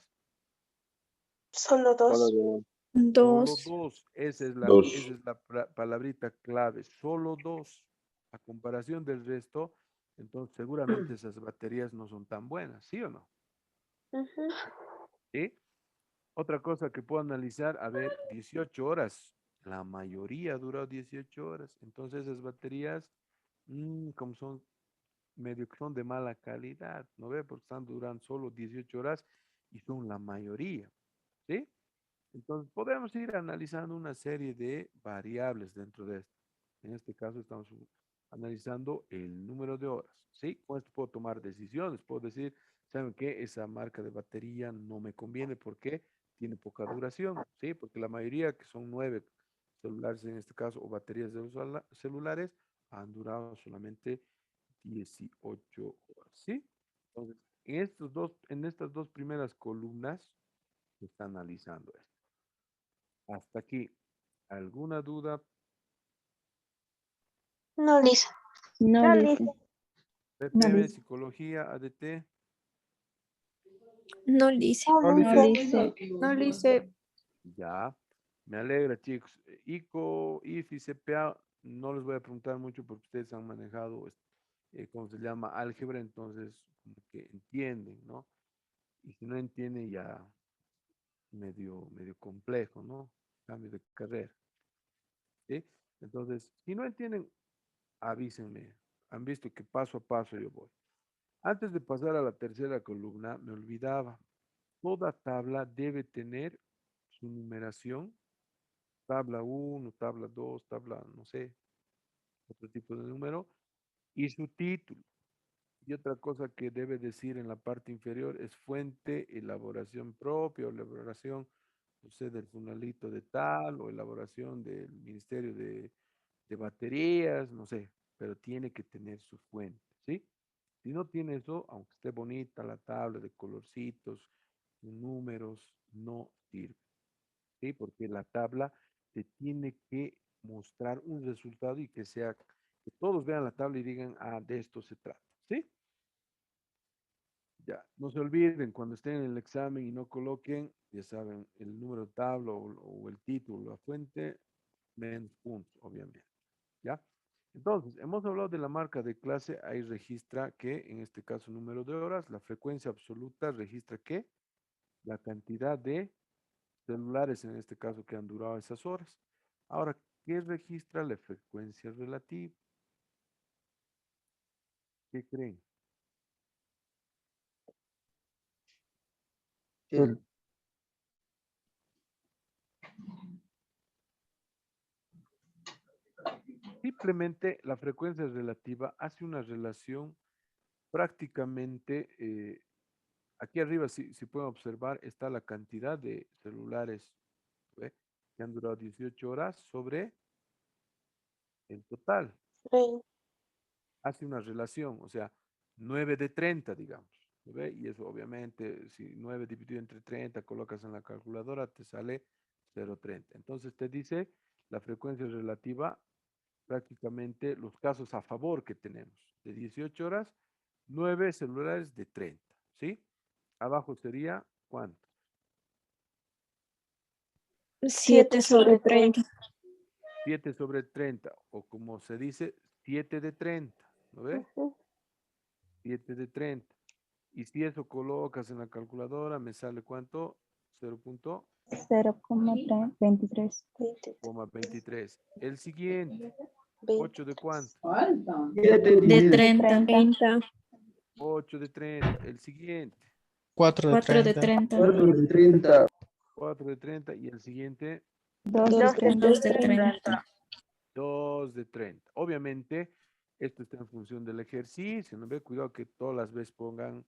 Speaker 3: Solo 2.
Speaker 1: Solo
Speaker 14: 2.
Speaker 1: 2. Esa es
Speaker 8: Dos.
Speaker 1: la palabrita clave. Solo 2. A comparación del resto, entonces seguramente esas baterías no son tan buenas, ¿sí o no? ¿Sí? Otra cosa que puedo analizar, a ver, 18 horas. la mayoría ha durado 18 horas. Entonces esas baterías, como son medio que son de mala calidad, ¿no ve? Porque están durando solo 18 horas y son la mayoría, ¿sí? Entonces podemos ir analizando una serie de variables dentro de esto. En este caso estamos analizando el número de horas, ¿sí? Con esto puedo tomar decisiones, puedo decir, ¿saben qué? Esa marca de batería no me conviene porque tiene poca duración, ¿sí? Porque la mayoría, que son 9 celulares en este caso, o baterías de los celulares, han durado solamente 18 horas, ¿sí? Entonces, en estas dos primeras columnas se está analizando esto. Hasta aquí. ¿Alguna duda?
Speaker 3: No, Lisa.
Speaker 13: No,
Speaker 3: No,
Speaker 13: Lisa.
Speaker 3: Lisa.
Speaker 1: PPM, psicología, ADT.
Speaker 14: No, Lice.
Speaker 3: No,
Speaker 13: No,
Speaker 3: Lisa.
Speaker 13: Lisa.
Speaker 14: No, Lice.
Speaker 1: Ya. Me alegra, chicos. ICO, IF y CPA, no les voy a preguntar mucho porque ustedes han manejado, ¿cómo se llama? Álgebra, entonces como que entienden, ¿no? Y si no entienden, ya medio complejo, ¿no? Cambio de carrera, ¿sí? Entonces, si no entienden, avísenme. Han visto que paso a paso yo voy. Antes de pasar a la tercera columna, me olvidaba. Toda tabla debe tener su numeración, tabla 1, tabla 2, tabla, no sé, otro tipo de número, y su título. Y otra cosa que debe decir en la parte inferior es fuente, elaboración propia o elaboración, no sé, del funalito de tal o elaboración del Ministerio de Baterías, no sé, pero tiene que tener su fuente, ¿sí? Si no tiene eso, aunque esté bonita la tabla de colorcitos, números, no sirve, ¿sí? Porque la tabla te tiene que mostrar un resultado y que sea, que todos vean la tabla y digan, ah, de esto se trata, ¿sí? Ya, no se olviden, cuando estén en el examen y no coloquen, ya saben, el número de tabla o el título, la fuente, menos puntos, obviamente, ¿ya? Entonces, hemos hablado de la marca de clase, ahí registra que, en este caso, número de horas, la frecuencia absoluta registra que la cantidad de celulares, en este caso, que han durado esas horas. Ahora, ¿qué registra la frecuencia relativa? ¿Qué creen? Simplemente la frecuencia relativa hace una relación prácticamente, aquí arriba, si pueden observar, está la cantidad de celulares, ¿ve? Que han durado 18 horas sobre el total.
Speaker 3: Sí.
Speaker 1: Hace una relación, o sea, 9 de 30, digamos. ¿Ve? Y eso obviamente, si 9 dividido entre 30 colocas en la calculadora, te sale 0,30. Entonces te dice la frecuencia relativa, prácticamente los casos a favor que tenemos. De 18 horas, 9 celulares de 30, ¿sí? Abajo sería, ¿cuánto?
Speaker 14: 7/30.
Speaker 1: 7 sobre 30, o como se dice, 7 de 30, ¿no ve? 7 de 30. Y si eso colocas en la calculadora, me sale ¿cuánto?
Speaker 13: 0,23.
Speaker 1: 0,23. El siguiente, 8 de ¿cuánto?
Speaker 13: De 30.
Speaker 1: 8 de 30. El siguiente,
Speaker 10: 4 de
Speaker 13: 4 de
Speaker 10: 30.
Speaker 13: 30.
Speaker 1: 4 de 30. Y el siguiente,
Speaker 13: 2 de 30.
Speaker 1: 2 de 30. Obviamente, esto está en función del ejercicio, ¿no ve? Cuidado que todas las veces pongan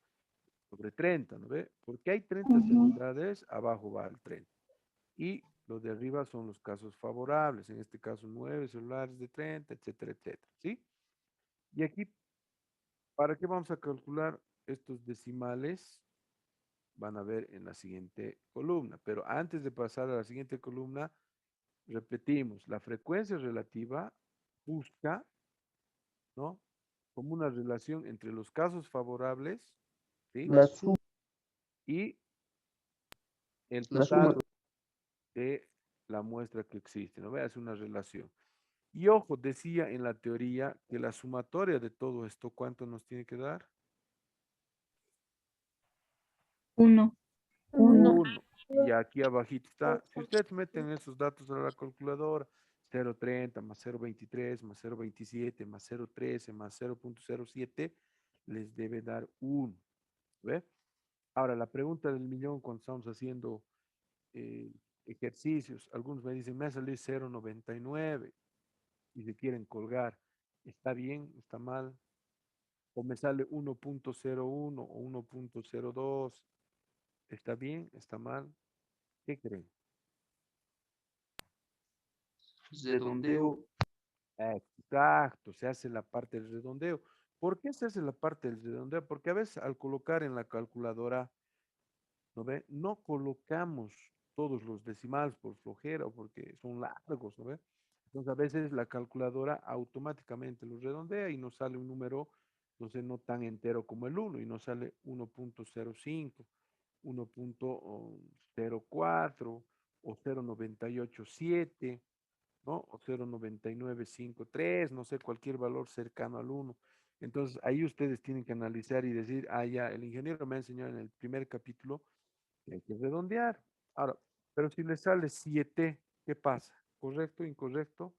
Speaker 1: sobre 30, ¿no ve? Porque hay 30 celulares, abajo va el 30. Y los de arriba son los casos favorables, en este caso 9 celulares de 30, etcétera, etcétera, ¿sí? Y aquí, ¿para qué vamos a calcular estos decimales? Van a ver en la siguiente columna, pero antes de pasar a la siguiente columna, repetimos, la frecuencia relativa busca, ¿no? Como una relación entre los casos favorables, ¿sí? Y el total de la muestra que existe, ¿no? Veas una relación. Y ojo, decía en la teoría que la sumatoria de todo esto, ¿cuánto nos tiene que dar?
Speaker 13: 1.
Speaker 3: 1.
Speaker 1: 1. Y aquí abajito está. Si ustedes meten esos datos a la calculadora, 0.30 más 0.23 más 0.27 más 0.13 más 0.07, les debe dar 1. ¿Ve? Ahora, la pregunta del millón cuando estamos haciendo eh, ejercicios, algunos me dicen, me ha salido 0.99 y se quieren colgar. ¿Está bien? ¿Está mal? O me sale 1.01 o 1.02. ¿Está bien? ¿Está mal? ¿Qué creen?
Speaker 17: Redondeo.
Speaker 1: Exacto, se hace la parte del redondeo. ¿Por qué se hace la parte del redondeo? Porque a veces al colocar en la calculadora, ¿no ve? No colocamos todos los decimales por flojera o porque son largos, ¿no ve? Entonces a veces la calculadora automáticamente los redondea y nos sale un número, entonces no tan entero como el 1 y nos sale 1.05, 1.04 o 0.987, ¿no? O 0.9953, no sé, cualquier valor cercano al 1. Entonces, ahí ustedes tienen que analizar y decir, ah, ya, el ingeniero me ha enseñado en el primer capítulo que hay que redondear. Ahora, pero si le sale 7, ¿qué pasa? ¿Correcto, incorrecto?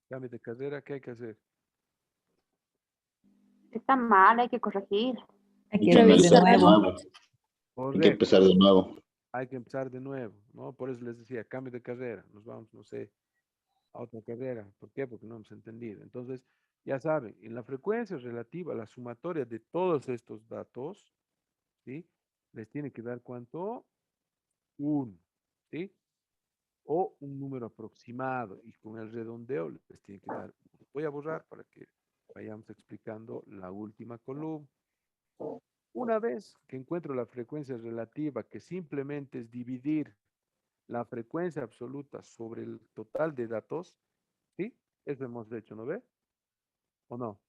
Speaker 1: Cambio de carrera, ¿qué hay que hacer?
Speaker 9: Está mal, hay que corregir.
Speaker 5: Hay
Speaker 8: Hay
Speaker 5: que
Speaker 8: que
Speaker 5: ver de
Speaker 8: analizar de
Speaker 5: nuevo.
Speaker 8: nuevo. Hay que
Speaker 1: Correcto.
Speaker 8: empezar de nuevo.
Speaker 1: Hay que empezar de nuevo, ¿no? Por eso les decía, cambio de carrera. Nos vamos, no sé, a otra carrera. ¿Por qué? Porque no hemos entendido. Entonces, ya saben, en la frecuencia relativa a la sumatoria de todos estos datos, ¿sí? Les tiene que dar ¿cuánto? 1, ¿sí? O un número aproximado. Y con el redondeo les tiene que dar 1. Voy a borrar para que vayamos explicando la última columna. Una vez que encuentro la frecuencia relativa, que simplemente es dividir la frecuencia absoluta sobre el total de datos, ¿sí? Eso hemos hecho, ¿no ve? ¿O no?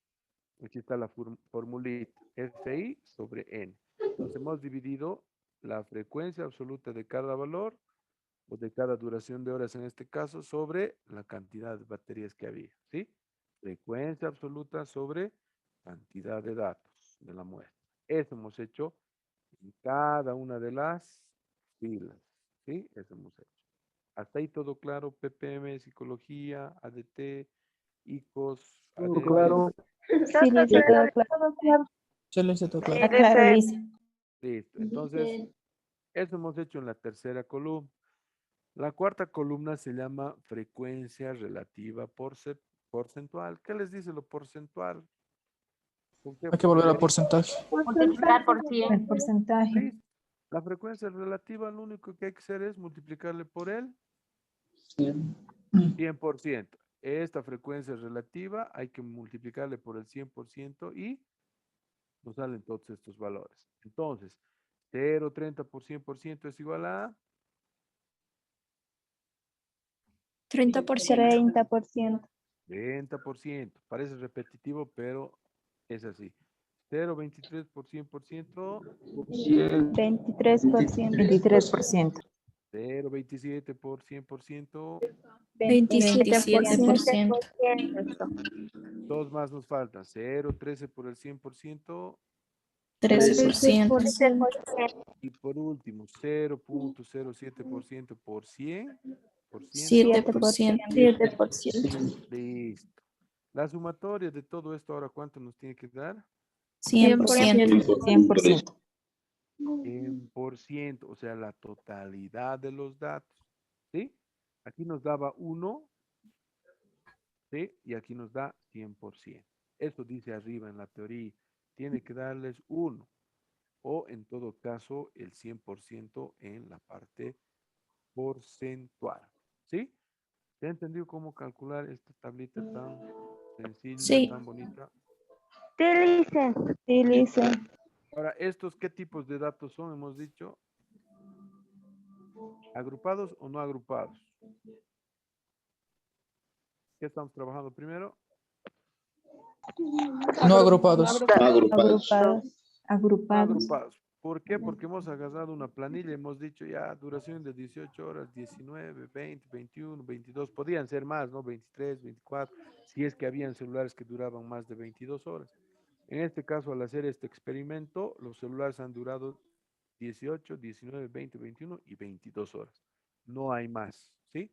Speaker 1: Aquí está la formulita, FI sobre N. Entonces hemos dividido la frecuencia absoluta de cada valor, o de cada duración de horas en este caso, sobre la cantidad de baterías que había, ¿sí? Frecuencia absoluta sobre cantidad de datos de la muestra. Eso hemos hecho en cada una de las filas, ¿sí? Eso hemos hecho. Hasta ahí todo claro, PPM, psicología, ADT, ICOS,
Speaker 18: Todo
Speaker 1: ADN.
Speaker 18: claro.
Speaker 14: Sí, listo, todo claro.
Speaker 10: Se les todo claro.
Speaker 5: Está claro, Lisa.
Speaker 1: Listo. Entonces, eso hemos hecho en la tercera columna. La cuarta columna se llama frecuencia relativa porcentual. ¿Qué les dice lo porcentual? ¿Por qué?
Speaker 10: Hay que volver al
Speaker 1: Porque
Speaker 10: porcentaje.
Speaker 9: Multiplicar por 100.
Speaker 5: El porcentaje.
Speaker 1: listo. La frecuencia relativa, lo único que hay que hacer es multiplicarle por el 100%. Esta frecuencia relativa hay que multiplicarle por el 100% y nos salen todos estos valores. Entonces, 0,30 por 100% es igual a
Speaker 14: 30%.
Speaker 1: 30%. Parece repetitivo, pero es así. 0,23 por 100%,
Speaker 14: 23%.
Speaker 5: 23%.
Speaker 1: 0,27 por 100%,
Speaker 14: 27%.
Speaker 1: 2 más nos faltan. 0,13 por el 100%,
Speaker 14: 13%.
Speaker 1: y por último 0,07% por 100%.
Speaker 14: 7%.
Speaker 1: Listo. La sumatoria de todo esto ahora, ¿cuánto nos tiene que dar?
Speaker 14: 100%.
Speaker 5: 100%.
Speaker 1: 100%, o sea, la totalidad de los datos, ¿sí? Aquí nos daba 1, ¿sí? Y aquí nos da 100%. Eso dice arriba en la teoría. Tiene que darles 1, o en todo caso el 100% en la parte porcentual, ¿sí? ¿Se ha entendido cómo calcular esta tablita tan sencilla,
Speaker 14: Sí.
Speaker 1: tan bonita?
Speaker 14: Sí, listo.
Speaker 1: Ahora, ¿estos qué tipos de datos son? Hemos dicho, ¿agrupados o no agrupados? ¿Qué estamos trabajando primero?
Speaker 10: No agrupados.
Speaker 8: Agrupados.
Speaker 1: Agrupados. ¿Por qué? Porque hemos agarrado una planilla, hemos dicho ya duración de 18 horas, 19, 20, 21, 22, podían ser más, ¿no? 23, 24, si es que habían celulares que duraban más de 22 horas. En este caso, al hacer este experimento, los celulares han durado 18, 19, 20, 21 y 22 horas. No hay más, ¿sí?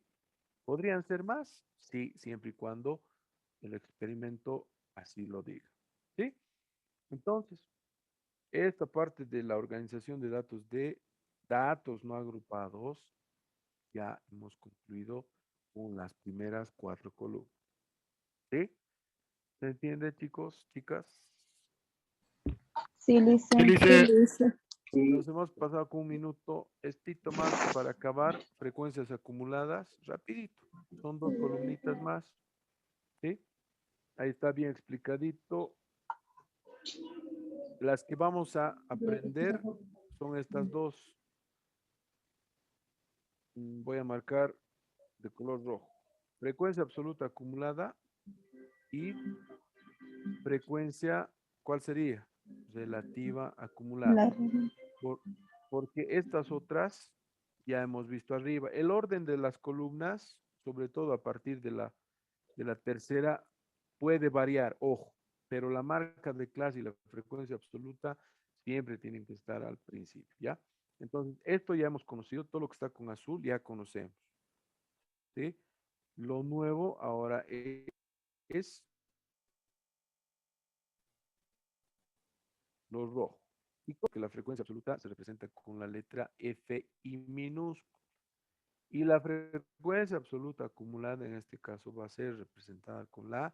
Speaker 1: ¿Podrían ser más? Sí, siempre y cuando el experimento así lo diga, ¿sí? Entonces, esta parte de la organización de datos no agrupados, ya hemos concluido con las primeras 4 columnas, ¿sí? ¿Se entiende, chicos, chicas?
Speaker 14: Sí, Lice.
Speaker 12: Sí, Lice.
Speaker 1: Nos hemos pasado con un minuto estito más para acabar. Frecuencias acumuladas, rapidito. Son 2 columnitas más, ¿sí? Ahí está bien explicadito. Las que vamos a aprender son estas 2. Voy a marcar de color rojo. Frecuencia absoluta acumulada y frecuencia, ¿cuál sería? Relativa acumulada. Porque estas otras ya hemos visto arriba. El orden de las columnas, sobre todo a partir de la tercera, puede variar, ojo, pero la marca de clase y la frecuencia absoluta siempre tienen que estar al principio, ¿ya? Entonces, esto ya hemos conocido, todo lo que está con azul ya conocemos, ¿sí? Lo nuevo ahora es lo rojo. Y que la frecuencia absoluta se representa con la letra F y minúscula. Y la frecuencia absoluta acumulada en este caso va a ser representada con la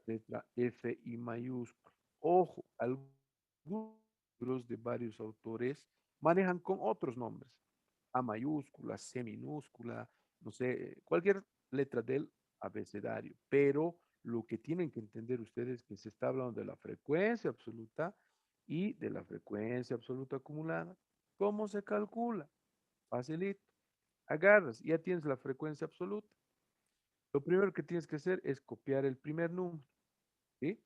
Speaker 1: letra F y mayúscula. Ojo, algunos libros de varios autores manejan con otros nombres. A mayúscula, C minúscula, no sé, cualquier letra del abecedario. Pero lo que tienen que entender ustedes es que se está hablando de la frecuencia absoluta y de la frecuencia absoluta acumulada. ¿Cómo se calcula? Facilito. Agarras, ya tienes la frecuencia absoluta. Lo primero que tienes que hacer es copiar el primer número, ¿sí?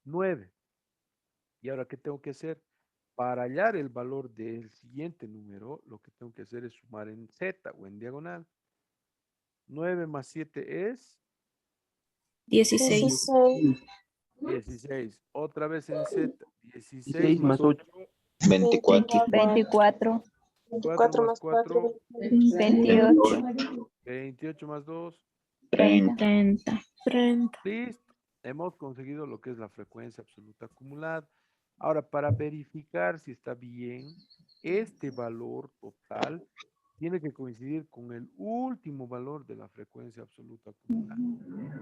Speaker 1: 9. ¿Y ahora qué tengo que hacer? Para hallar el valor del siguiente número, lo que tengo que hacer es sumar en Z o en diagonal. 9 más 7 es
Speaker 13: 16.
Speaker 1: 16. Otra vez en Z. 16 más 8.
Speaker 8: 24.
Speaker 14: 24.
Speaker 1: 4 más 4.
Speaker 14: 28.
Speaker 1: 28 más 2.
Speaker 13: 30.
Speaker 1: Listo. Hemos conseguido lo que es la frecuencia absoluta acumulada. Ahora, para verificar si está bien, este valor total tiene que coincidir con el último valor de la frecuencia absoluta acumulada.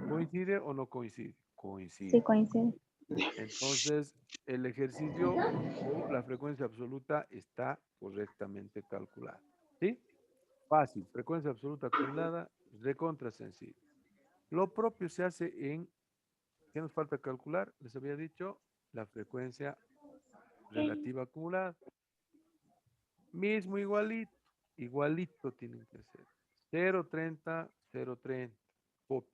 Speaker 1: ¿Coincide o no coincide? Coincide.
Speaker 14: Sí, coincide.
Speaker 1: Entonces, el ejercicio o la frecuencia absoluta está correctamente calculada. ¿Sí? Fácil. Frecuencia absoluta acumulada, recontra sencillo. Lo propio se hace en, ¿qué nos falta calcular? Les había dicho la frecuencia relativa acumulada. Mismo igualito tienen que ser. 0.30, 0.30. Copia.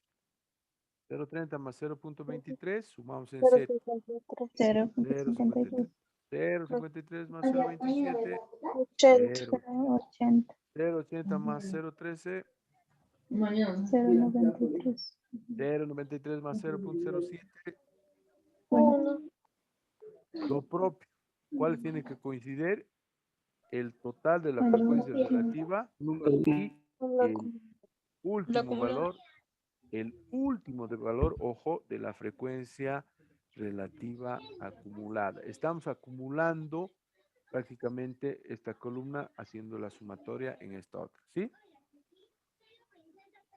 Speaker 1: 0.30 más 0.23, sumamos en 7. 0.53. 0.53 más 0.27.
Speaker 14: 80.
Speaker 1: 0.80 más 0.13.
Speaker 14: 0.93.
Speaker 1: 0.93 más 0.07.
Speaker 14: 1.
Speaker 1: Lo propio. ¿Cuál tiene que coincidir? El total de la frecuencia relativa y el último valor, ojo, de la frecuencia relativa acumulada. Estamos acumulando prácticamente esta columna haciendo la sumatoria en esta otra, ¿sí?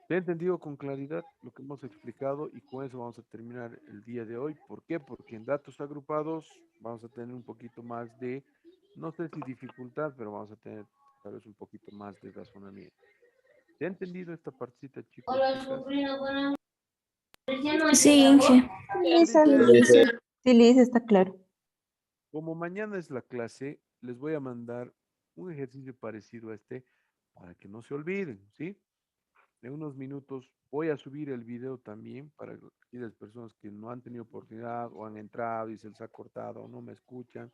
Speaker 1: ¿Se ha entendido con claridad lo que hemos explicado? Y con eso vamos a terminar el día de hoy. ¿Por qué? Porque en datos agrupados vamos a tener un poquito más de, no sé si dificultad, pero vamos a tener tal vez un poquito más de razonamiento. ¿Se ha entendido esta partecita, chicos?
Speaker 13: Sí, Inge.
Speaker 5: Sí, Liz, está claro.
Speaker 1: Como mañana es la clase, les voy a mandar un ejercicio parecido a este para que no se olviden, ¿sí? En unos minutos voy a subir el video también para aquellas personas que no han tenido oportunidad o han entrado y se les ha cortado o no me escuchan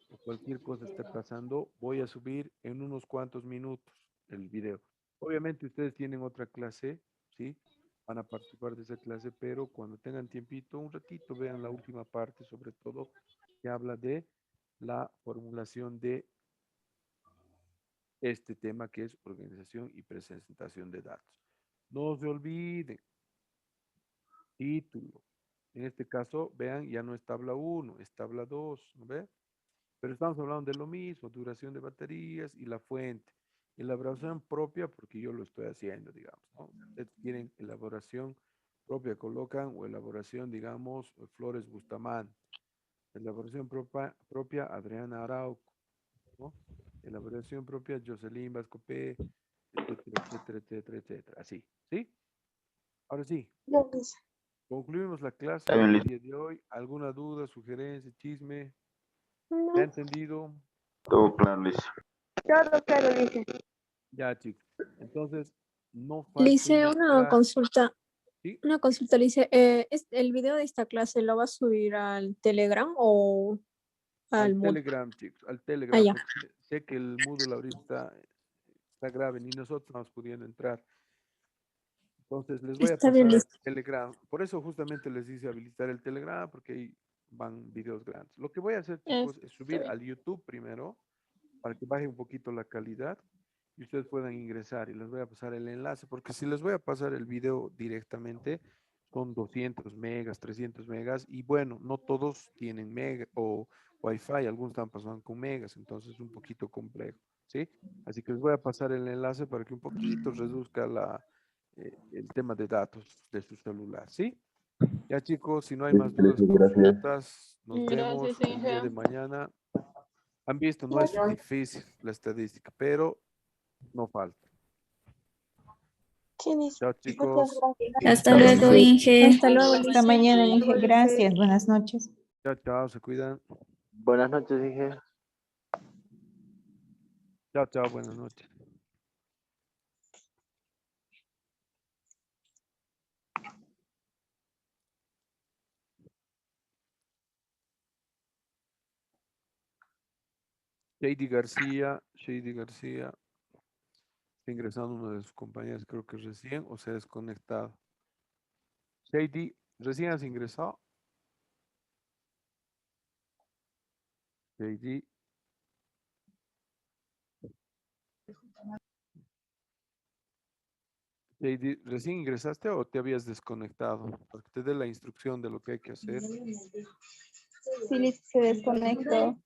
Speaker 1: o cualquier cosa esté pasando, voy a subir en unos cuantos minutos el video. Obviamente ustedes tienen otra clase, ¿sí? Van a participar de esa clase, pero cuando tengan tiempito, un ratito, vean la última parte, sobre todo, que habla de la formulación de este tema que es organización y presentación de datos. No se olviden, título. En este caso, vean, ya no es tabla 1, es tabla 2, ¿no ve? Pero estamos hablando de lo mismo, duración de baterías y la fuente. Elaboración propia, porque yo lo estoy haciendo, digamos, ¿no? Ustedes quieren elaboración propia, colocan, o elaboración, digamos, Flores Bustamante. Elaboración propia Adriana Arauco, ¿no? Elaboración propia Jocelyn Vascopé, etcétera, etcétera, etcétera, etcétera. Así, ¿sí? Ahora sí,
Speaker 3: Ya, Lisa.
Speaker 1: concluimos la clase
Speaker 8: Está bien,
Speaker 1: del
Speaker 8: listo.
Speaker 1: día de hoy. ¿Alguna duda, sugerencia, chisme?
Speaker 3: No,
Speaker 1: ¿Ya entendido?
Speaker 8: Todo claro, lice.
Speaker 3: todo claro, Lisa.
Speaker 1: Ya, chicos. Entonces, no falten
Speaker 14: Lice,
Speaker 1: las clases. ¿Sí?
Speaker 14: una consulta, Lice. ¿El video de esta clase lo va a subir al Telegram o al
Speaker 1: Al
Speaker 14: Moodle?
Speaker 1: Telegram, chicos, al
Speaker 14: Ah,
Speaker 1: Telegram,
Speaker 14: ya.
Speaker 1: porque sé que el Moodle ahorita está grave, ni nosotros estamos pudiendo entrar. Entonces, les voy a
Speaker 14: Está bien,
Speaker 1: pasar al
Speaker 14: Lice.
Speaker 1: Telegram. Por eso justamente les hice habilitar el Telegram, porque ahí van videos grandes. Lo que voy a hacer, chicos, es
Speaker 14: Está
Speaker 1: subir
Speaker 14: bien.
Speaker 1: al YouTube primero, para que baje un poquito la calidad y ustedes puedan ingresar. Y les voy a pasar el enlace, porque si les voy a pasar el video directamente, son 200 megas, 300 megas, y bueno, no todos tienen mega o Wi-Fi, algunos están pasando con megas, entonces es un poquito complejo, ¿sí? Así que les voy a pasar el enlace para que un poquito reduzca el tema de datos de su celular, ¿sí? Ya chicos, si no hay más dudas,
Speaker 8: Gracias.
Speaker 1: consultas, nos vemos
Speaker 10: Gracias,
Speaker 1: el día de
Speaker 10: Inge.
Speaker 1: mañana. Han visto, no es difícil la estadística, pero no falta.
Speaker 3: Sí, Lisa.
Speaker 1: Chao
Speaker 3: Muchas
Speaker 1: chicos.
Speaker 3: gracias.
Speaker 13: Hasta luego, Inge.
Speaker 14: Hasta luego,
Speaker 5: Hasta
Speaker 14: Lice.
Speaker 5: mañana, Inge. Gracias. Buenas noches.
Speaker 1: Chao, chao, se cuidan.
Speaker 4: Buenas noches, Inge.
Speaker 1: Chao, chao, buenas noches. Shady García, está ingresando uno de sus compañeros, creo que recién, o se ha desconectado. Shady, ¿recién has ingresado? Shady, Shady, ¿recién ingresaste o te habías desconectado? Para que te dé la instrucción de lo que hay que hacer.
Speaker 14: Sí, Lice se desconectó.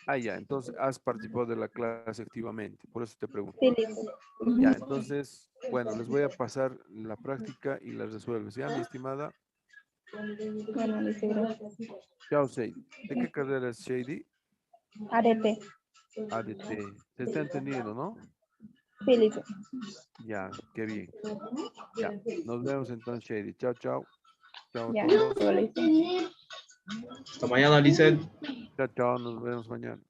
Speaker 1: Ah, ya, entonces has participado de la clase activamente, por eso te pregunto.
Speaker 14: Sí, Lice.
Speaker 1: Ya, entonces, bueno, les voy a pasar la práctica y la resuelves. ¿Ya, mi estimada?
Speaker 14: Bueno, Lice, gracias.
Speaker 1: Chao, Shady. ¿De qué carrera es Shady?
Speaker 14: ADP.
Speaker 1: ADT. Se está entendiendo, ¿no?
Speaker 14: Sí, Lice.
Speaker 1: Ya, qué bien. Ya, nos vemos entonces, Shady. Chao, chao. Chao a
Speaker 14: Ya,
Speaker 1: todos.
Speaker 14: chao, Lice.
Speaker 6: Hasta mañana, Lizeth.
Speaker 1: Chao, chao. Nos vemos mañana.